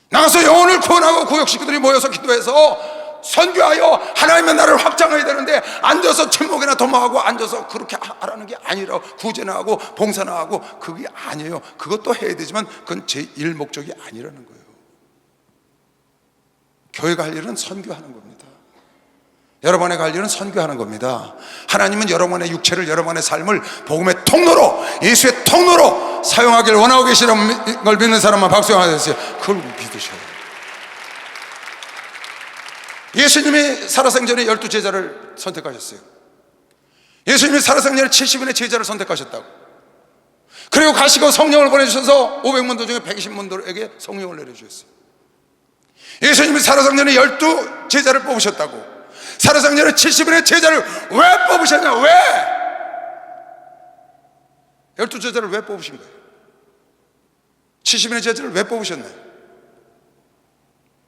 나가서 영혼을 구원하고 구역 식구들이 모여서 기도해서 선교하여 하나님의 나라를 확장해야 되는데, 앉아서 침묵이나 도모하고 앉아서 그렇게 하라는 게 아니라고. 구제나 하고 봉사나 하고 그게 아니에요. 그것도 해야 되지만 그건 제1 목적이 아니라는 거예요. 교회가 할 일은 선교하는 겁니다. 여러분의 갈 일은 선교하는 겁니다. 하나님은 여러분의 육체를, 여러분의 삶을 복음의 통로로, 예수의 통로로 사용하기를 원하고 계시는 걸 믿는 사람만 박수 한번 해주세요. 그걸 믿으셔요. 예수님이 살아생전에 12제자를 선택하셨어요. 예수님이 살아생전에 70인의 제자를 선택하셨다고. 그리고 가시고 성령을 보내주셔서 500문도 중에 120문도에게 성령을 내려주셨어요. 예수님이 살아생전에 12제자를 뽑으셨다고. 살아생전에 70인의 제자를 왜 뽑으셨냐? 왜? 12제자를 왜 뽑으신 거예요? 70인의 제자를 왜 뽑으셨나요?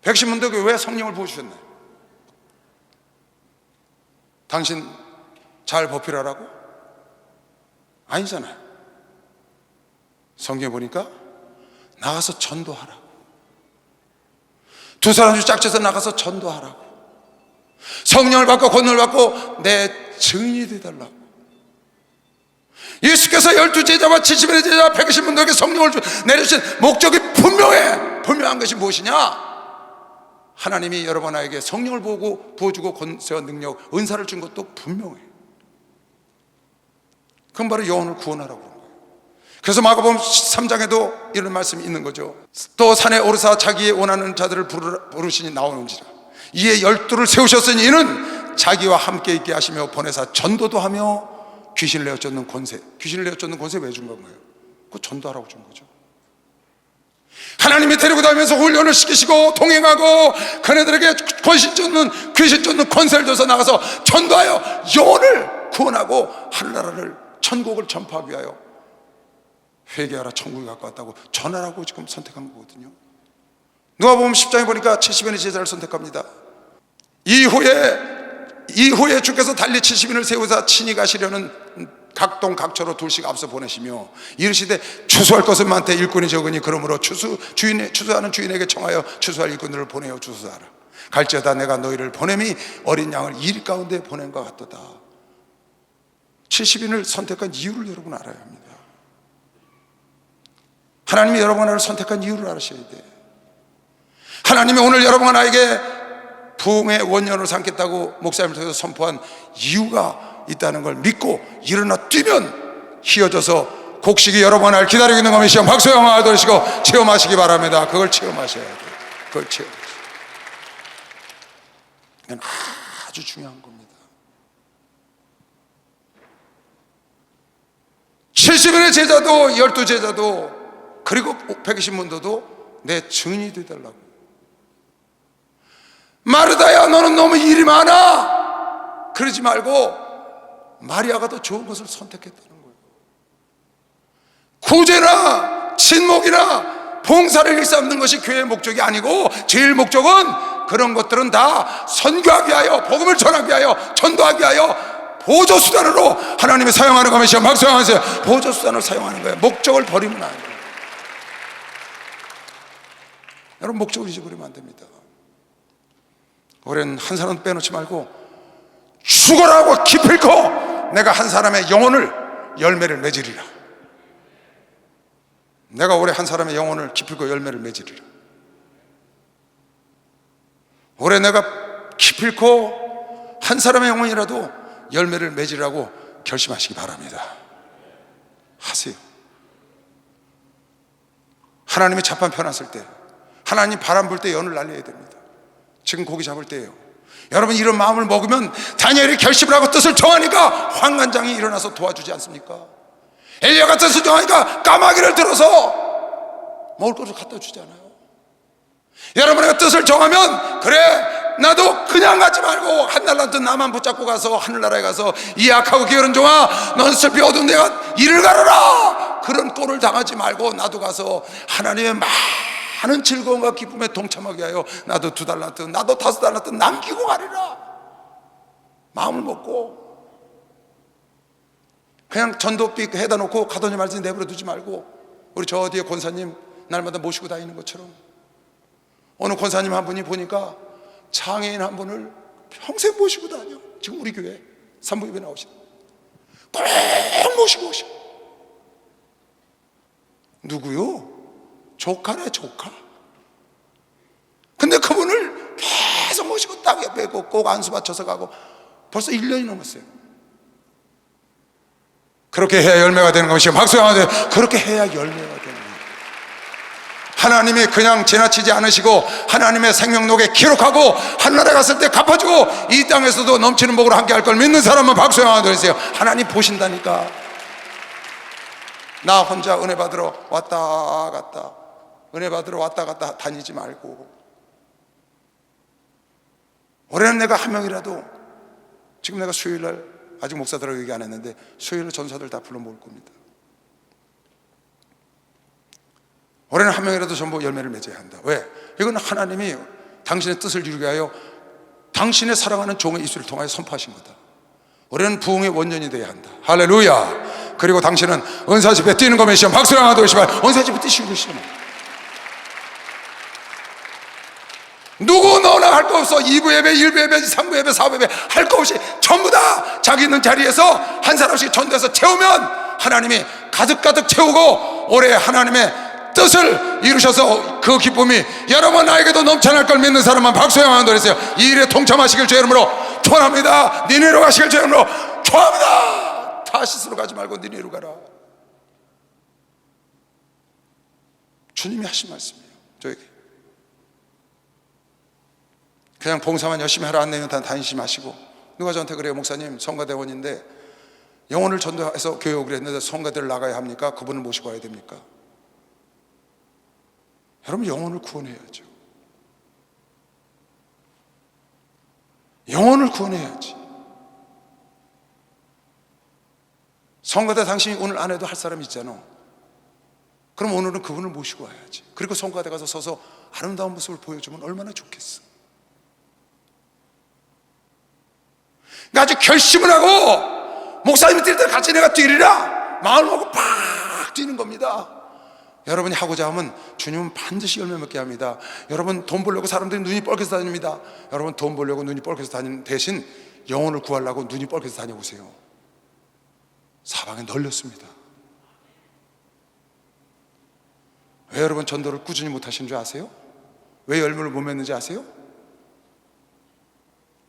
110문도에게 왜 성령을 부어주셨나요? 당신 잘 보필하라고? 아니잖아요. 성경에 보니까 나가서 전도하라고. 두 사람 중 짝져서 나가서 전도하라고. 성령을 받고 권능을 받고 내 증인이 되달라고. 예수께서 12제자와 70인의 제자와 120문도에게 성령을 내려주신 목적이 분명한 것이 무엇이냐? 하나님이 여러분에게 성령을 부어주고 권세와 능력, 은사를 준 것도 분명해요. 그건 바로 영혼을 구원하라고 그런 거예요. 그래서 마가복음 3장에도 이런 말씀이 있는 거죠. 또 산에 오르사 자기의 원하는 자들을 부르시니 나오는지라. 이에 12를 세우셨으니 이는 자기와 함께 있게 하시며 보내사 전도도 하며 귀신을 내어 쫓는 권세. 귀신을 내어 쫓는 권세 왜 준 건가요? 그거 전도하라고 준 거죠. 하나님이 데리고 다니면서 훈련을 시키시고 동행하고 그네들에게 귀신 쫓는 권세를 줘서 나가서 전도하여 영혼을 구원하고 하늘나라를, 천국을 전파하기 위하여 회개하라, 천국이 가까웠다고 전하라고 지금 선택한 거거든요. 누가복음 10장에 보니까 70인의 제자를 선택합니다. 이후에 주께서 달리 70인을 세우사 친히 가시려는 각동 각처로 둘씩 앞서 보내시며 이르시되 추수할 것은 많되 일꾼이 적으니 그러므로 추수하는 주인에게 청하여 추수할 일꾼들을 보내어 추수하라. 갈지어다 내가 너희를 보냄이 어린 양을 일 가운데 보낸 것 같도다. 70인을 선택한 이유를 여러분 알아야 합니다. 하나님이 여러분 하나를 선택한 이유를 알으셔야 돼요. 하나님이 오늘 여러분 하나에게 부흥의 원년을 삼겠다고 목사님을 통해서 선포한 이유가 있다는 걸 믿고 일어나 뛰면 휘어져서 곡식이 여러분 하나를 기다리고 있는 것을 시험 박수 영화 들으시고 체험하시기 바랍니다. 그걸 체험하셔야 돼요. 그걸 체험하셔야 돼요. 이건 아주 중요한 겁니다. 70인의 제자도 12제자도 그리고 120문도도 내 증인이 되달라고. 마르다야 너는 너무 일이 많아 그러지 말고 마리아가 더 좋은 것을 선택했다는 거예요. 구제나 친목이나 봉사를 일삼는 것이 교회의 목적이 아니고 제일 목적은 그런 것들은 다 선교하기 위하여, 복음을 전하기 위하여, 전도하기 위하여 보조수단으로 하나님이 사용하는 것이요. 막 사용하세요. 보조수단을 사용하는 거예요. 목적을 버리면 안 돼요. 여러분 목적을 잊어버리면 안 됩니다. 올해는 한 사람 빼놓지 말고 죽어라고 기필코 내가 한 사람의 영혼을 열매를 맺으리라. 내가 올해 한 사람의 영혼을 기필코 열매를 맺으리라. 올해 내가 기필코 한 사람의 영혼이라도 열매를 맺으라고 결심하시기 바랍니다. 하세요. 하나님이 자판 펴놨을 때, 하나님 바람 불 때 연을 날려야 됩니다. 지금 고기 잡을 때예요. 여러분 이런 마음을 먹으면 다니엘이 결심을 하고 뜻을 정하니까 환관장이 일어나서 도와주지 않습니까? 엘리야가 뜻을 정하니까 까마귀를 들어서 먹을 것을 갖다 주잖아요. 여러분의 뜻을 정하면 그래 나도 그냥 가지 말고 한날라도 나만 붙잡고 가서 하늘나라에 가서 이 악하고 게으른 종아 넌 슬피 어두운 내가 이를 가르라. 그런 꼴을 당하지 말고 나도 가서 하나님의 많은 즐거움과 기쁨에 동참하게 위하여 나도 2달란트 나도 5달란트 남기고 가리라. 마음을 먹고 그냥 전도비 해다 놓고 가더니 말지 내버려 두지 말고 우리 저 어디에 권사님 날마다 모시고 다니는 것처럼 어느 권사님 한 분이 보니까 장애인 한 분을 평생 모시고 다녀. 지금 우리 교회 산부인배 나오시는 꼭 모시고 오셔. 누구요? 조카네 조카. 근데 그분을 계속 모시고 땅에 빼고 꼭 안수 받쳐서 가고 벌써 1년이 넘었어요. 그렇게 해야 열매가 되는 것이요. 박수 한번 주세요. 그렇게 해야 열매가 되는 거예요. 하나님이 그냥 지나치지 않으시고 하나님의 생명록에 기록하고 하늘나라에 갔을 때 갚아주고 이 땅에서도 넘치는 복으로 함께 할 걸 믿는 사람은 박수 한번 주세요. 하나님 보신다니까. 나 혼자 은혜 받으러 왔다 갔다 은혜 받으러 왔다 갔다 다니지 말고 올해는 내가 한 명이라도 지금 내가 수요일날 아직 목사들하고 얘기 안 했는데 수요일날 전사들 다 불러 모을 겁니다. 올해는 한 명이라도 전부 열매를 맺어야 한다. 왜? 이건 하나님이 당신의 뜻을 이루게 하여 당신의 사랑하는 종의 입술을 통하여 선포하신 거다. 올해는 부흥의 원년이 되어야 한다. 할렐루야. 그리고 당신은 은사집에 뛰는 것에 시험 박수를 하나 도시발 은사집에 뛰시고 계시죠. 누구 너나 할 거 없어. 2부 예배, 1부 예배, 3부 예배, 4부 예배 할 거 없이 전부 다 자기 있는 자리에서 한 사람씩 전도해서 채우면 하나님이 가득가득 채우고 올해 하나님의 뜻을 이루셔서 그 기쁨이 여러분 나에게도 넘쳐날 걸 믿는 사람만 박수에 만들었어요. 이 일에 동참하시길 주의 이름으로 축원합니다. 니네로 가시길 주의 이름으로 축원합니다. 타시스로 가지 말고 니네로 가라. 주님이 하신 말씀이에요. 저에게 그냥 봉사만 열심히 하라 안 내면 다니시 마시고, 누가 저한테 그래요. 목사님 성가대원인데 영혼을 전도해서 교육을 했는데 성가대를 나가야 합니까? 그분을 모시고 와야 됩니까? 여러분 영혼을 구원해야죠. 영혼을 구원해야지. 성가대 당신이 오늘 안 해도 할 사람 있잖아. 그럼 오늘은 그분을 모시고 와야지. 그리고 성가대 가서 서서 아름다운 모습을 보여주면 얼마나 좋겠어. 그러니까 아주 결심을 하고 목사님이 뛸 때 같이 내가 뛰리라 마음을 먹고 팍 뛰는 겁니다. 여러분이 하고자 하면 주님은 반드시 열매 맺게 합니다. 여러분 돈 벌려고 사람들이 눈이 뻘개서 다닙니다. 여러분 돈 벌려고 눈이 뻘개서 다니는 대신 영혼을 구하려고 눈이 뻘개서 다녀보세요. 사방에 널렸습니다. 왜 여러분 전도를 꾸준히 못하신 줄 아세요? 왜 열매를 못 맺는지 아세요?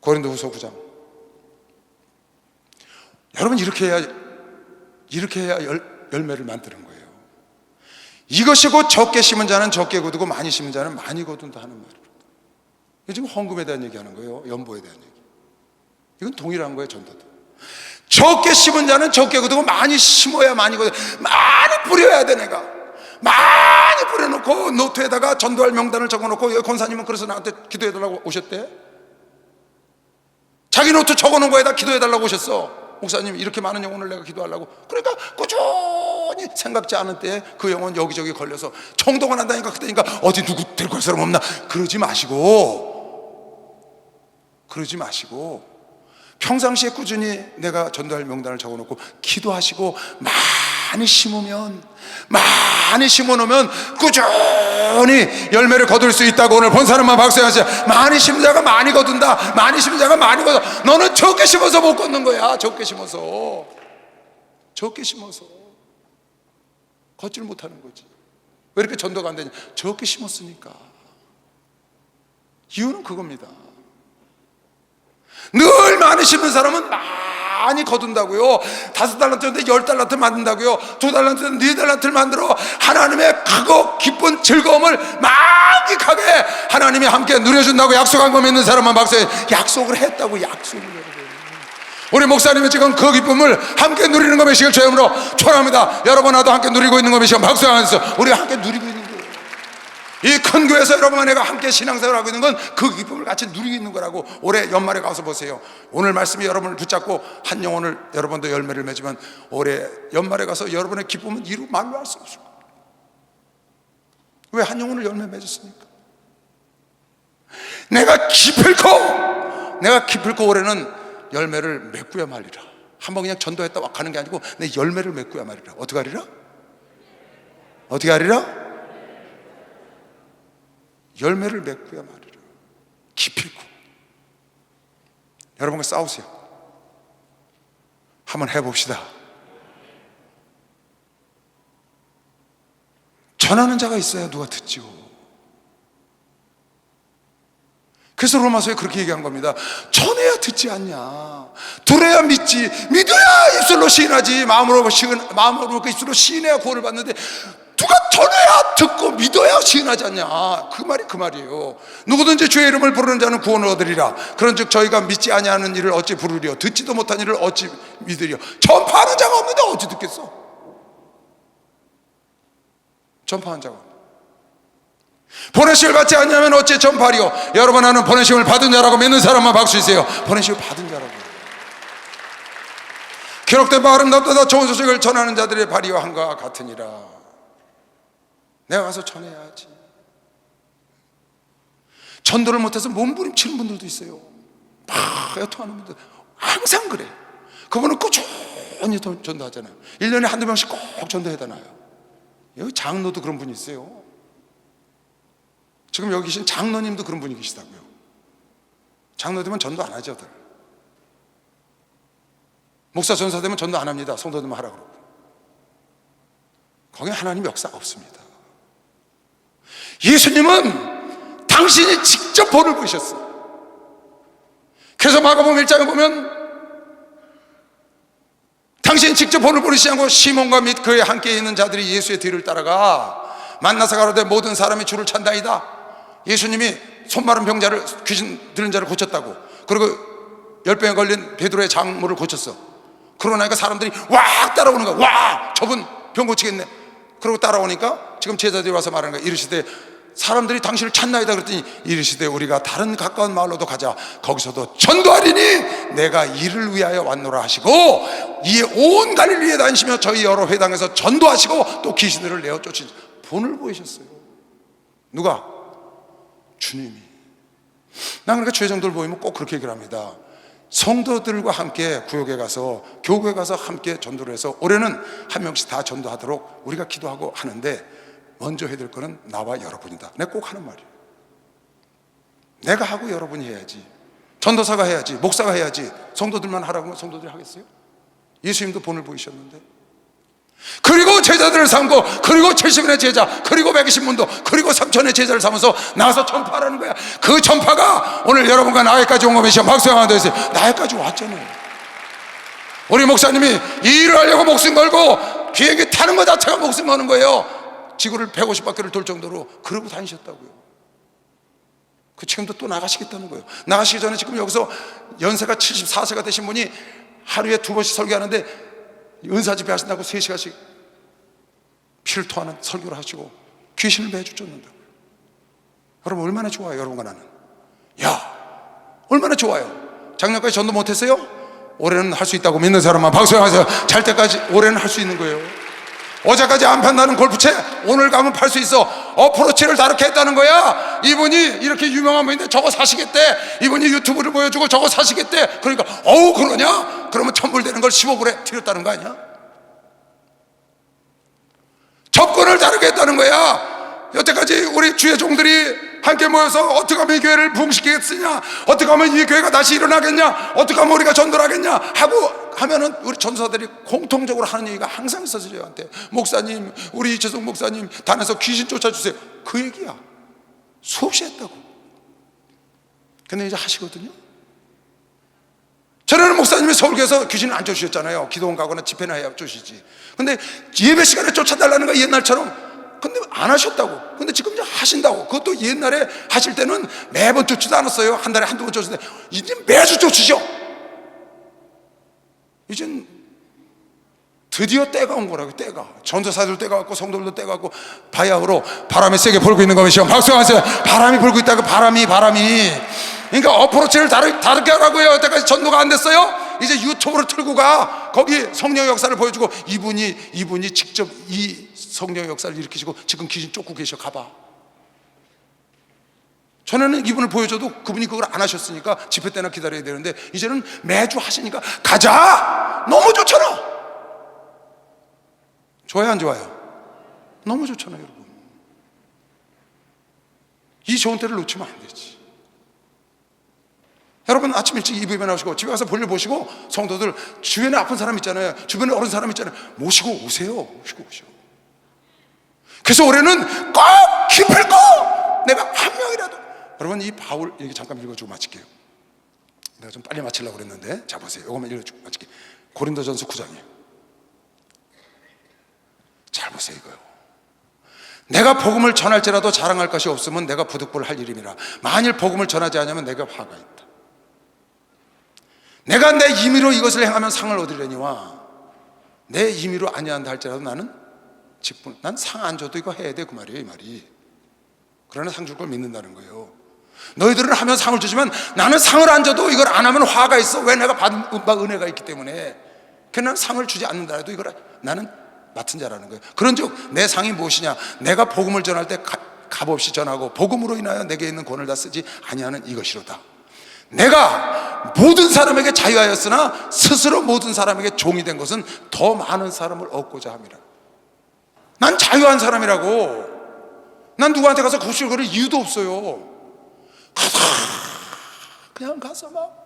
고린도후서 9장. 여러분 이렇게 해야 열매를 만드는 거예요. 이것이 곧 적게 심은 자는 적게 거두고 많이 심은 자는 많이 거둔다 하는 말입니다. 이게 지금 헌금에 대한 얘기하는 거예요. 연보에 대한 얘기. 이건 동일한 거예요. 전도도. 적게 심은 자는 적게 거두고 많이 심어야 많이 거두. 많이 뿌려야 돼. 내가 많이 뿌려놓고 노트에다가 전도할 명단을 적어놓고, 권사님은 그래서 나한테 기도해달라고 오셨대. 자기 노트 적어놓은 거에다 기도해달라고 오셨어. 목사님 이렇게 많은 영혼을 내가 기도하려고. 그러니까 꾸준히 생각지 않은 때에 그 영혼 여기저기 걸려서 청도가 난다니까. 그때니까 어디 누구 데리고 갈 사람 없나. 그러지 마시고 평상시에 꾸준히 내가 전도할 명단을 적어놓고 기도하시고 많이 심으면, 많이 심어놓으면 꾸준히 열매를 거둘 수 있다고. 오늘 본 사람만 박수하세요. 많이 심은 자가 많이 거둔다. 많이 심은 자가 많이 거둔다. 너는 적게 심어서 못 걷는 거야. 적게 심어서 걷질 못하는 거지. 왜 이렇게 전도가 안 되냐? 적게 심었으니까. 이유는 그겁니다. 늘 많이 심은 사람은 많이 거둔다고요. 5달란트인데 10달란트 만든다고요. 2달란트인데 4달란트를 만들어 하나님의 크고 기쁜 즐거움을 만끽하게 하나님이 함께 누려준다고 약속한 거 믿는 사람만 박수해. 약속을 했다고. 약속을 여러분. 우리 목사님이 지금 그 기쁨을 함께 누리는 거 되시길 주의 이름으로 축원합니다. 여러분 나도 함께 누리고 있는 거 되시길 박수하면서 우리가 함께 누리고 있는 거예요. 이 큰 교회에서 여러분과 내가 함께 신앙생활을 하고 있는 건 그 기쁨을 같이 누리고 있는 거라고. 올해 연말에 가서 보세요. 오늘 말씀이 여러분을 붙잡고 한 영혼을 여러분도 열매를 맺으면 올해 연말에 가서 여러분의 기쁨은 말로 할 수 없을 거예요. 왜 한 영혼을 열매 맺었습니까? 내가 기필코 올해는 열매를 맺고야 말리라. 한번 그냥 전도했다 가는 게 아니고 내 열매를 맺고야 말이라. 어떻게 하리라? 열매를 맺고야 말이라. 기필코. 여러분과 싸우세요. 한번 해봅시다. 전하는 자가 있어야 누가 듣지요. 그래서 로마서에 그렇게 얘기한 겁니다. 전해야 듣지 않냐. 들어야 믿지. 믿어야 입술로 시인하지. 마음으로 그 입술로 시인해야 구원을 받는데 누가 전해야 듣고 믿어야 시인하지 않냐. 그 말이 그 말이에요. 누구든지 주의 이름을 부르는 자는 구원을 얻으리라. 그런즉 저희가 믿지 아니하는 일을 어찌 부르리요. 듣지도 못한 일을 어찌 믿으리요. 전파하는 자가 없는데 어찌 듣겠어. 전파하는 자가. 보내심을 받지 않냐면 어찌 전파리요. 여러분 나는 보내심을 받은 자라고 믿는 사람만 박수주세요. 보내심을 받은 자라고. 기록된 바 아름답다 좋은 소식을 전하는 자들의 발이와 한과 같으니라. 내가 가서 전해야지. 전도를 못해서 몸부림치는 분들도 있어요. 막 애통하는 분들 항상 그래. 그분은 꾸준히 전도하잖아요. 1년에 한두 명씩 꼭 전도해다놔요. 여기 장로도 그런 분이 있어요. 지금 여기 계신 장로님도 그런 분이 계시다고요. 장로 되면 전도 안 하죠. 목사 전사 되면 전도 안 합니다. 성도들만 하라 그러고. 거기 하나님 역사가 없습니다. 예수님은 당신이 직접 본을 보이셨어요. 그래서 마가복음 1장에 보면 당신이 직접 본을 보이시지 않고 시몬과 및 그에 함께 있는 자들이 예수의 뒤를 따라가 만나서 가로되 모든 사람이 주를 찬다이다. 예수님이 손마른 병자를, 귀신 들린 자를 고쳤다고, 그리고 열병에 걸린 베드로의 장모를 고쳤어. 그러고 나니까 사람들이 와 따라오는 거야. 와 저분 병 고치겠네. 그러고 따라오니까 지금 제자들이 와서 말하는 거야. 이르시되 사람들이 당신을 찾나이다. 그랬더니 이르시되 우리가 다른 가까운 마을로도 가자. 거기서도 전도하리니 내가 이를 위하여 왔노라 하시고 이에 온 갈릴리에 다니시며 저희 여러 회당에서 전도하시고 또 귀신들을 내어 쫓으시. 본을 보이셨어요. 누가? 주님이. 나 그러니까 죄정들 보이면 꼭 그렇게 얘기를 합니다. 성도들과 함께 구역에 가서, 교회에 가서 함께 전도를 해서 올해는 한 명씩 다 전도하도록 우리가 기도하고 하는데, 먼저 해야 될 거는 나와 여러분이다. 내가 꼭 하는 말이에요. 내가 하고 여러분이 해야지. 전도사가 해야지, 목사가 해야지. 성도들만 하라고 하면 성도들이 하겠어요? 예수님도 본을 보이셨는데. 그리고 제자들을 삼고, 그리고 70인의 제자, 그리고 120문도, 그리고 3천의 제자를 삼아서 나가서 전파하라는 거야. 그 전파가 오늘 여러분과 나에까지 온 거면 박수 한번 더 해주세요. 나에까지 왔잖아요. 우리 목사님이 이 일을 하려고 목숨 걸고 비행기 타는 것 자체가 목숨 거는 거예요. 지구를 150바퀴를 돌 정도로 그러고 다니셨다고요. 그 지금도 또 나가시겠다는 거예요. 나가시기 전에 지금 여기서 연세가 74세가 되신 분이 하루에 2번씩 설교하는데 은사 집회 하신다고 3시간씩 피를 토하는 설교를 하시고 귀신을 매주 쫓는다고요. 여러분 얼마나 좋아요. 여러분과 나는. 야 얼마나 좋아요. 작년까지 전도 못했어요? 올해는 할 수 있다고 믿는 사람만 박수하세요. 잘 때까지 올해는 할 수 있는 거예요. 어제까지 안 판다는 골프채 오늘 가면 팔 수 있어. 어프로치를 다르게 했다는 거야. 이분이 이렇게 유명한 분인데 저거 사시겠대. 이분이 유튜브를 보여주고 저거 사시겠대. 그러니까 어우 그러냐? 그러면 천불되는 걸 15불에 드렸다는 거 아니야? 접근을 다르게 했다는 거야. 여태까지 우리 주의 종들이 함께 모여서 어떻게 하면 이 교회를 부흥시키겠느냐, 어떻게 하면 이 교회가 다시 일어나겠냐, 어떻게 하면 우리가 전도를 하겠냐 하고 하면은 우리 전도사들이 공통적으로 하는 얘기가 항상 있었어요. 저한테 목사님, 우리 이채성 목사님 단에서 귀신 쫓아주세요. 그 얘기야. 수없이 했다고. 근데 이제 하시거든요. 전에는 목사님이 서울교회에서 귀신을 안 쫓으셨잖아요. 기도원 가거나 집회나 해야 쫓으시지. 근데 예배 시간에 쫓아달라는 거 옛날처럼. 근데 안 하셨다고. 근데 지금 이제 하신다고. 그것도 옛날에 하실 때는 매번 쫓지도 않았어요. 한 달에 한두 번 쫓으는데 이제 매주 쫓으셔. 이젠 드디어 때가 온 거라고요. 때가. 전도사들도 때가 왔고 성도들도 때가 왔고 바야흐로 바람이 세게 불고 있는 거면요. 박수하세요. 바람이 불고 있다고. 바람이 그러니까 어프로치를 다르게 하라고요. 여태까지 전도가 안 됐어요? 이제 유튜브로 틀고 가. 거기 성령의 역사를 보여주고 이분이 직접 이 성령의 역사를 일으키시고 지금 귀신 쫓고 계셔. 가봐. 전에는 이분을 보여줘도 그분이 그걸 안 하셨으니까 집회 때나 기다려야 되는데 이제는 매주 하시니까 가자. 너무 좋잖아. 좋아요 안 좋아요? 너무 좋잖아요. 여러분 이 좋은 때를 놓치면 안 되지. 여러분 아침 일찍 이브에 나오시고 집에 가서 볼일 보시고 성도들 주변에 아픈 사람 있잖아요. 주변에 어린 사람 있잖아요. 모시고 오세요. 모시고 오셔. 그래서 올해는 꼭 기필코 내가 한 명이라도. 여러분 이 바울 얘기 잠깐 읽어주고 마칠게요. 내가 좀 빨리 마치려고 그랬는데 자 보세요. 이것만 읽어주고 마칠게요. 고린도전서 9장이에요. 잘 보세요. 이거요. 내가 복음을 전할지라도 자랑할 것이 없으면 내가 부득불 할 일임이라. 만일 복음을 전하지 않으면 내가 화가 있다. 내가 내 임의로 이것을 행하면 상을 얻으려니와 내 임의로 아니한다 할지라도 나는 직분, 난 상 안 줘도 이거 해야 돼. 그 말이에요. 이 말이. 그러나 상 줄 걸 믿는다는 거예요. 너희들은 하면 상을 주지만 나는 상을 안 줘도 이걸 안 하면 화가 있어. 왜? 내가 받은 은혜가 있기 때문에. 그래서 나는 상을 주지 않는다 해도 이걸 나는 맡은 자라는 거예요. 그런즉 내 상이 무엇이냐? 내가 복음을 전할 때 값없이 전하고 복음으로 인하여 내게 있는 권을 다 쓰지 아니하는 이것이로다. 내가 모든 사람에게 자유하였으나 스스로 모든 사람에게 종이 된 것은 더 많은 사람을 얻고자 함이라. 난 자유한 사람이라고. 난 누구한테 가서 굽실 거릴 이유도 없어요. 그냥 가서 막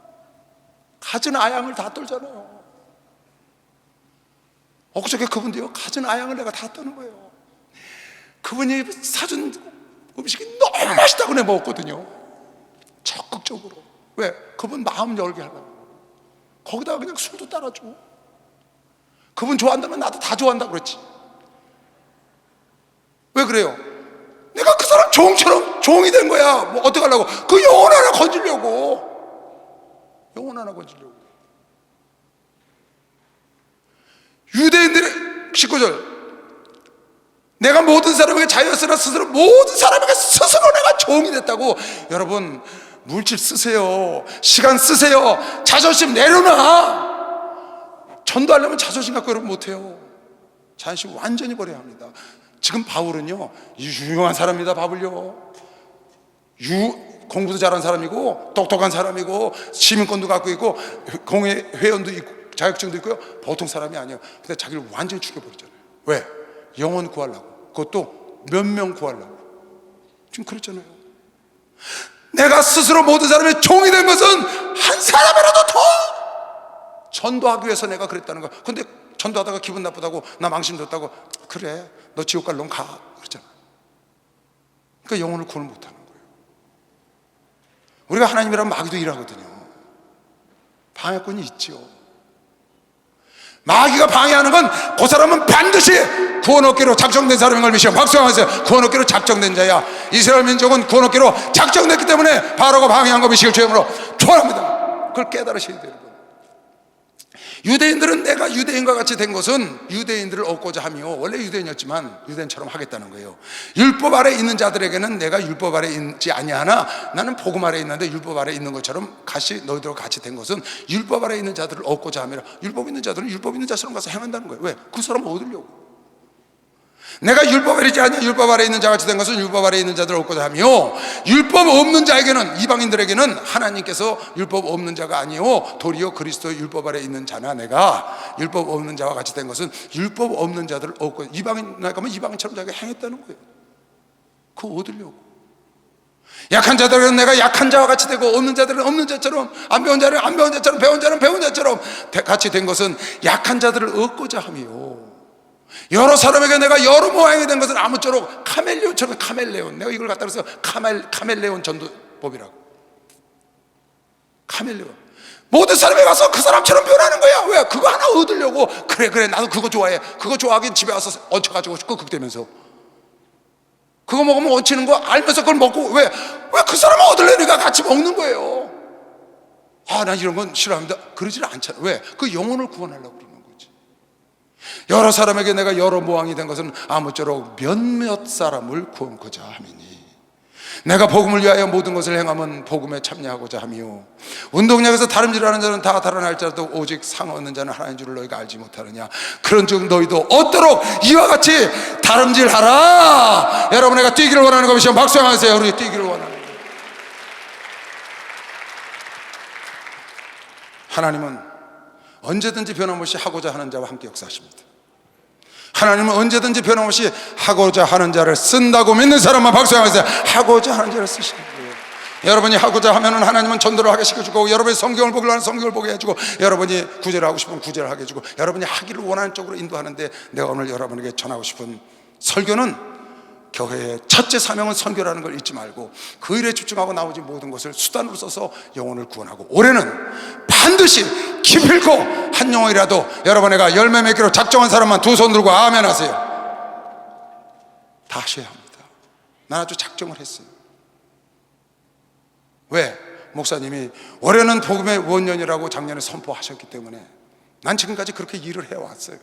가진 아양을 다 떨잖아요. 엊그저께 그분도요, 가진 아양을 내가 다 떠는 거예요. 그분이 사준 음식이 너무 맛있다고 내가 먹었거든요. 적극적으로. 왜? 그분 마음 열게 하려고. 거기다가 그냥 술도 따라줘. 그분 좋아한다면 나도 다 좋아한다 그랬지. 왜 그래요? 내가 그 사람 종처럼 종이 된 거야. 뭐 어떡하려고? 그 영혼 하나 건지려고. 영혼 하나 건지려고. 유대인들의 19절, 내가 모든 사람에게 자유였으나 스스로 모든 사람에게 스스로 내가 종이 됐다고. 여러분, 물질 쓰세요. 시간 쓰세요. 자존심 내려놔. 전도하려면 자존심 갖고 여러분 못해요. 자존심 완전히 버려야 합니다. 지금 바울은요, 유용한 사람입니다. 바울요, 공부도 잘한 사람이고 똑똑한 사람이고 시민권도 갖고 있고 공회 회원도 있고 자격증도 있고요. 보통 사람이 아니에요. 근데 자기를 완전히 죽여버리잖아요. 왜? 영혼 구하려고. 그것도 몇 명 구하려고. 지금 그랬잖아요. 내가 스스로 모든 사람의 종이 된 것은 한 사람이라도 더 전도하기 위해서 내가 그랬다는 거야. 근데 전도하다가 기분 나쁘다고, 나 망신 줬다고, 그래 너 지옥 갈 놈 가, 그랬잖아. 그러니까 영혼을 구원을 못하는 거예요. 우리가 하나님이랑 마귀도 일하거든요. 방해꾼이 있죠. 마귀가 방해하는 건 그 사람은 반드시 구원 얻기로 작정된 사람인 걸 믿으시오. 박수하세요. 구원 얻기로 작정된 자야. 이스라엘 민족은 구원 얻기로 작정됐기 때문에 바로가 방해한 거 믿으시길 주님으로 축원합니다. 그걸 깨달으셔야 돼요. 유대인들은 내가 유대인과 같이 된 것은 유대인들을 얻고자 하며, 원래 유대인이었지만 유대인처럼 하겠다는 거예요. 율법 아래 있는 자들에게는 내가 율법 아래 있지 아니하나 나는 복음 아래 있는데 율법 아래 있는 것처럼 같이 너희들과 같이 된 것은 율법 아래 있는 자들을 얻고자 하며, 율법 있는 자들은 율법 있는 자처럼 가서 행한다는 거예요. 왜? 그 사람을 얻으려고. 내가 율법 아래 있지 아니하 율법 아래 있는 자같이 된 것은 율법 아래 있는 자들을 얻고자 하며, 율법 없는 자에게는, 이방인들에게는 하나님께서 율법 없는 자가 아니요 도리어 그리스도의 율법 아래 있는 자나 내가 율법 없는 자와 같이 된 것은 율법 없는 자들을 얻고, 이방인 가면 이방인처럼 자기가 행했다는 거예요. 그거 얻으려고. 약한 자들은 내가 약한 자와 같이 되고, 없는 자들은 없는 자처럼, 안 배운 자는 안 배운 자처럼, 배운 자는 배운 자처럼 같이 된 것은 약한 자들을 얻고자 하며, 여러 사람에게 내가 여러 모양이 된 것은 아무쪼록 카멜레온처럼. 카멜레온, 내가 이걸 갖다 그래서 카멜레온 전도법이라고. 카멜레온, 모든 사람에 가서 그 사람처럼 변하는 거야. 왜? 그거 하나 얻으려고. 그래 나도 그거 좋아해. 그거 좋아하긴 집에 와서 얹혀가지고 끄덕대면서 그거 먹으면 얹히는 거 알면서 그걸 먹고, 왜 그 사람을 얻으려니까 같이 먹는 거예요. 아, 난 이런 건 싫어합니다. 그러질 않잖아. 왜? 그 영혼을 구원하려고 그러는 거지. 여러 사람에게 내가 여러 모양이 된 것은 아무쪼록 몇몇 사람을 구원하고자 함이니, 내가 복음을 위하여 모든 것을 행하면 복음에 참여하고자 하며, 운동장에서 다름질하는 자는 다 달아날지라도 오직 상 얻는 자는 하나님 줄을 너희가 알지 못하느냐. 그런즉 너희도 얻도록 이와 같이 다름질하라. 여러분, 내가 뛰기를 원하는 것이면 박수하세요. 우리 뛰기를 원하는 것. 하나님은 언제든지 변함없이 하고자 하는 자와 함께 역사하십니다. 하나님은 언제든지 변함없이 하고자 하는 자를 쓴다고 믿는 사람만 박수하면서 하고자 하는 자를 쓰시는 거예요. 여러분이 하고자 하면 하나님은 전도를 하게 시켜주고, 여러분이 성경을 보기로 하는 성경을 보게 해주고, 여러분이 구제를 하고 싶으면 구제를 하게 해주고, 여러분이 하기를 원하는 쪽으로 인도하는데, 내가 오늘 여러분에게 전하고 싶은 설교는, 교회의 첫째 사명은 선교라는 걸 잊지 말고 그 일에 집중하고 나머지 모든 것을 수단으로 써서 영혼을 구원하고, 올해는 반드시 기필코 한 영혼이라도 여러분에게 열매 맺기로 작정한 사람만 두 손 들고 아멘 하세요. 다 하셔야 합니다. 난 아주 작정을 했어요. 왜? 목사님이 올해는 복음의 원년이라고 작년에 선포하셨기 때문에 난 지금까지 그렇게 일을 해왔어요.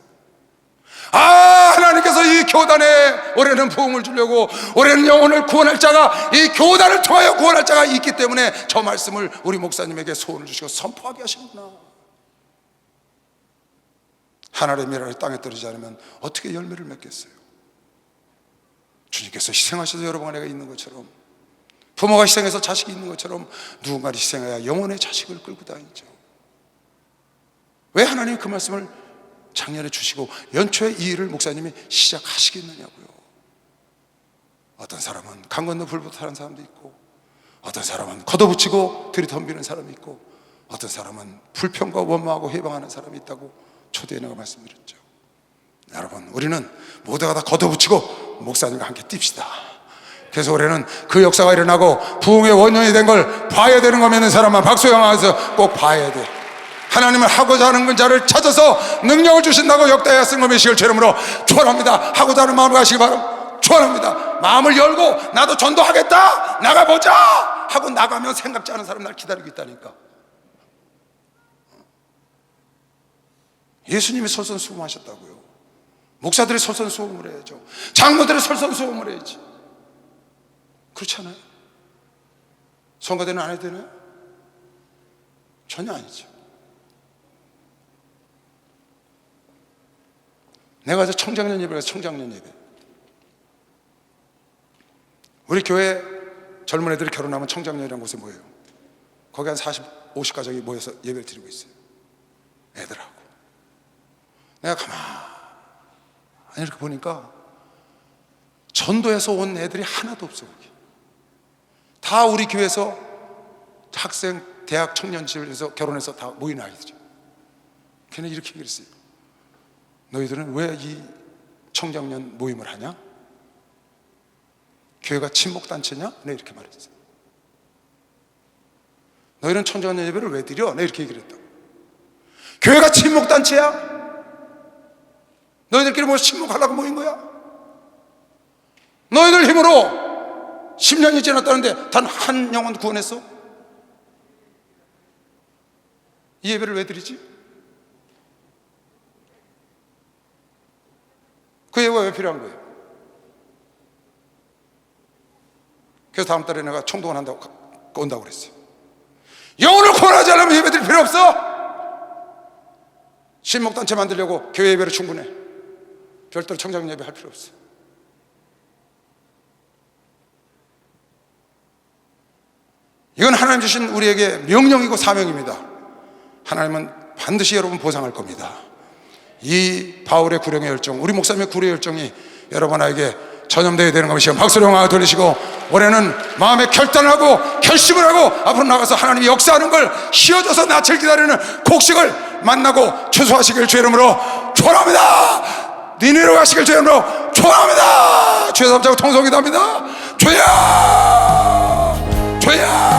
하나님께서 이 교단에 올해는 부흥을 주려고, 올해는 영혼을 구원할 자가, 이 교단을 통하여 구원할 자가 있기 때문에 저 말씀을 우리 목사님에게 소원을 주시고 선포하게 하시는구나. 하늘의 미랄이 땅에 떨어지지 않으면 어떻게 열매를 맺겠어요? 주님께서 희생하셔서 여러분 안에 있는 것처럼, 부모가 희생해서 자식이 있는 것처럼 누군가를 희생해야 영혼의 자식을 끌고 다니죠. 왜 하나님이 그 말씀을 작년에 주시고 연초에 이 일을 목사님이 시작하시겠느냐고요. 어떤 사람은 강 건너 불부터 하는 사람도 있고, 어떤 사람은 걷어붙이고 들이덤비는 사람이 있고, 어떤 사람은 불평과 원망하고 해방하는 사람이 있다고 초대에 내가 말씀드렸죠. 여러분, 우리는 모두가 다 걷어붙이고 목사님과 함께 뜁시다. 그래서 올해는 그 역사가 일어나고 부흥의 원년이 된 걸 봐야 되는 거 믿는 사람만 박수 영화에서 꼭 봐야 돼. 하나님은 하고자 하는 자를 찾아서 능력을 주신다고 역다야 쓴 것의 시를 죄름으로 축원합니다. 하고자 하는 마음을 가시기 바랍니다. 축원합니다. 마음을 열고 나도 전도하겠다, 나가보자 하고 나가면 생각지 않은 사람 날 기다리고 있다니까. 예수님이 솔선수범하셨다고요. 목사들이 솔선수범을 해야죠. 장로들이 솔선수범을 해야지. 그렇지 않아요? 성가대는 안 해도 되나요? 전혀 아니죠. 내가 저 청장년 예배가 청장년 예배. 우리 교회 젊은 애들이 결혼하면 청장년이라는 곳에 모여요. 거기 한 40, 50가족이 모여서 예배를 드리고 있어요. 애들하고. 내가 가만히 이렇게 보니까 전도에서 온 애들이 하나도 없어. 거기 다 우리 교회에서 학생, 대학, 청년집에서 결혼해서 다 모인 아이들이죠. 걔네 이렇게 얘기했어요. 너희들은 왜 이 청장년 모임을 하냐? 교회가 친목단체냐? 네, 이렇게 말했어요. 너희는 청장년 예배를 왜 드려? 네, 이렇게 얘기를 했다. 교회가 친목단체야? 너희들끼리 뭐 친목하려고 모인 거야? 너희들 힘으로 10년이 지났다는데 단 한 영혼 구원했어? 이 예배를 왜 드리지? 그 예배가 왜 필요한 거예요? 그래서 다음 달에 내가 총동원 온다고 그랬어요. 영혼을 구원하지 않으면 예배 드릴 필요 없어. 신목단체 만들려고 교회 예배로 충분해. 별도로 청장 예배 할 필요 없어. 이건 하나님 주신 우리에게 명령이고 사명입니다. 하나님은 반드시 여러분 보상할 겁니다. 이 바울의 구령의 열정, 우리 목사님의 구령의 열정이 여러분에게 전염되어야 되는 것이요. 박수로 영광을 돌리시고 올해는 마음의 결단을 하고 결심을 하고 앞으로 나가서 하나님이 역사하는 걸 씌워줘서 낯을 기다리는 곡식을 만나고 추수하시길 주의 이름으로 축원합니다. 니네로 가시길 주의 이름으로 축원합니다. 주의 삼자고 통성이답니다. 주여 주여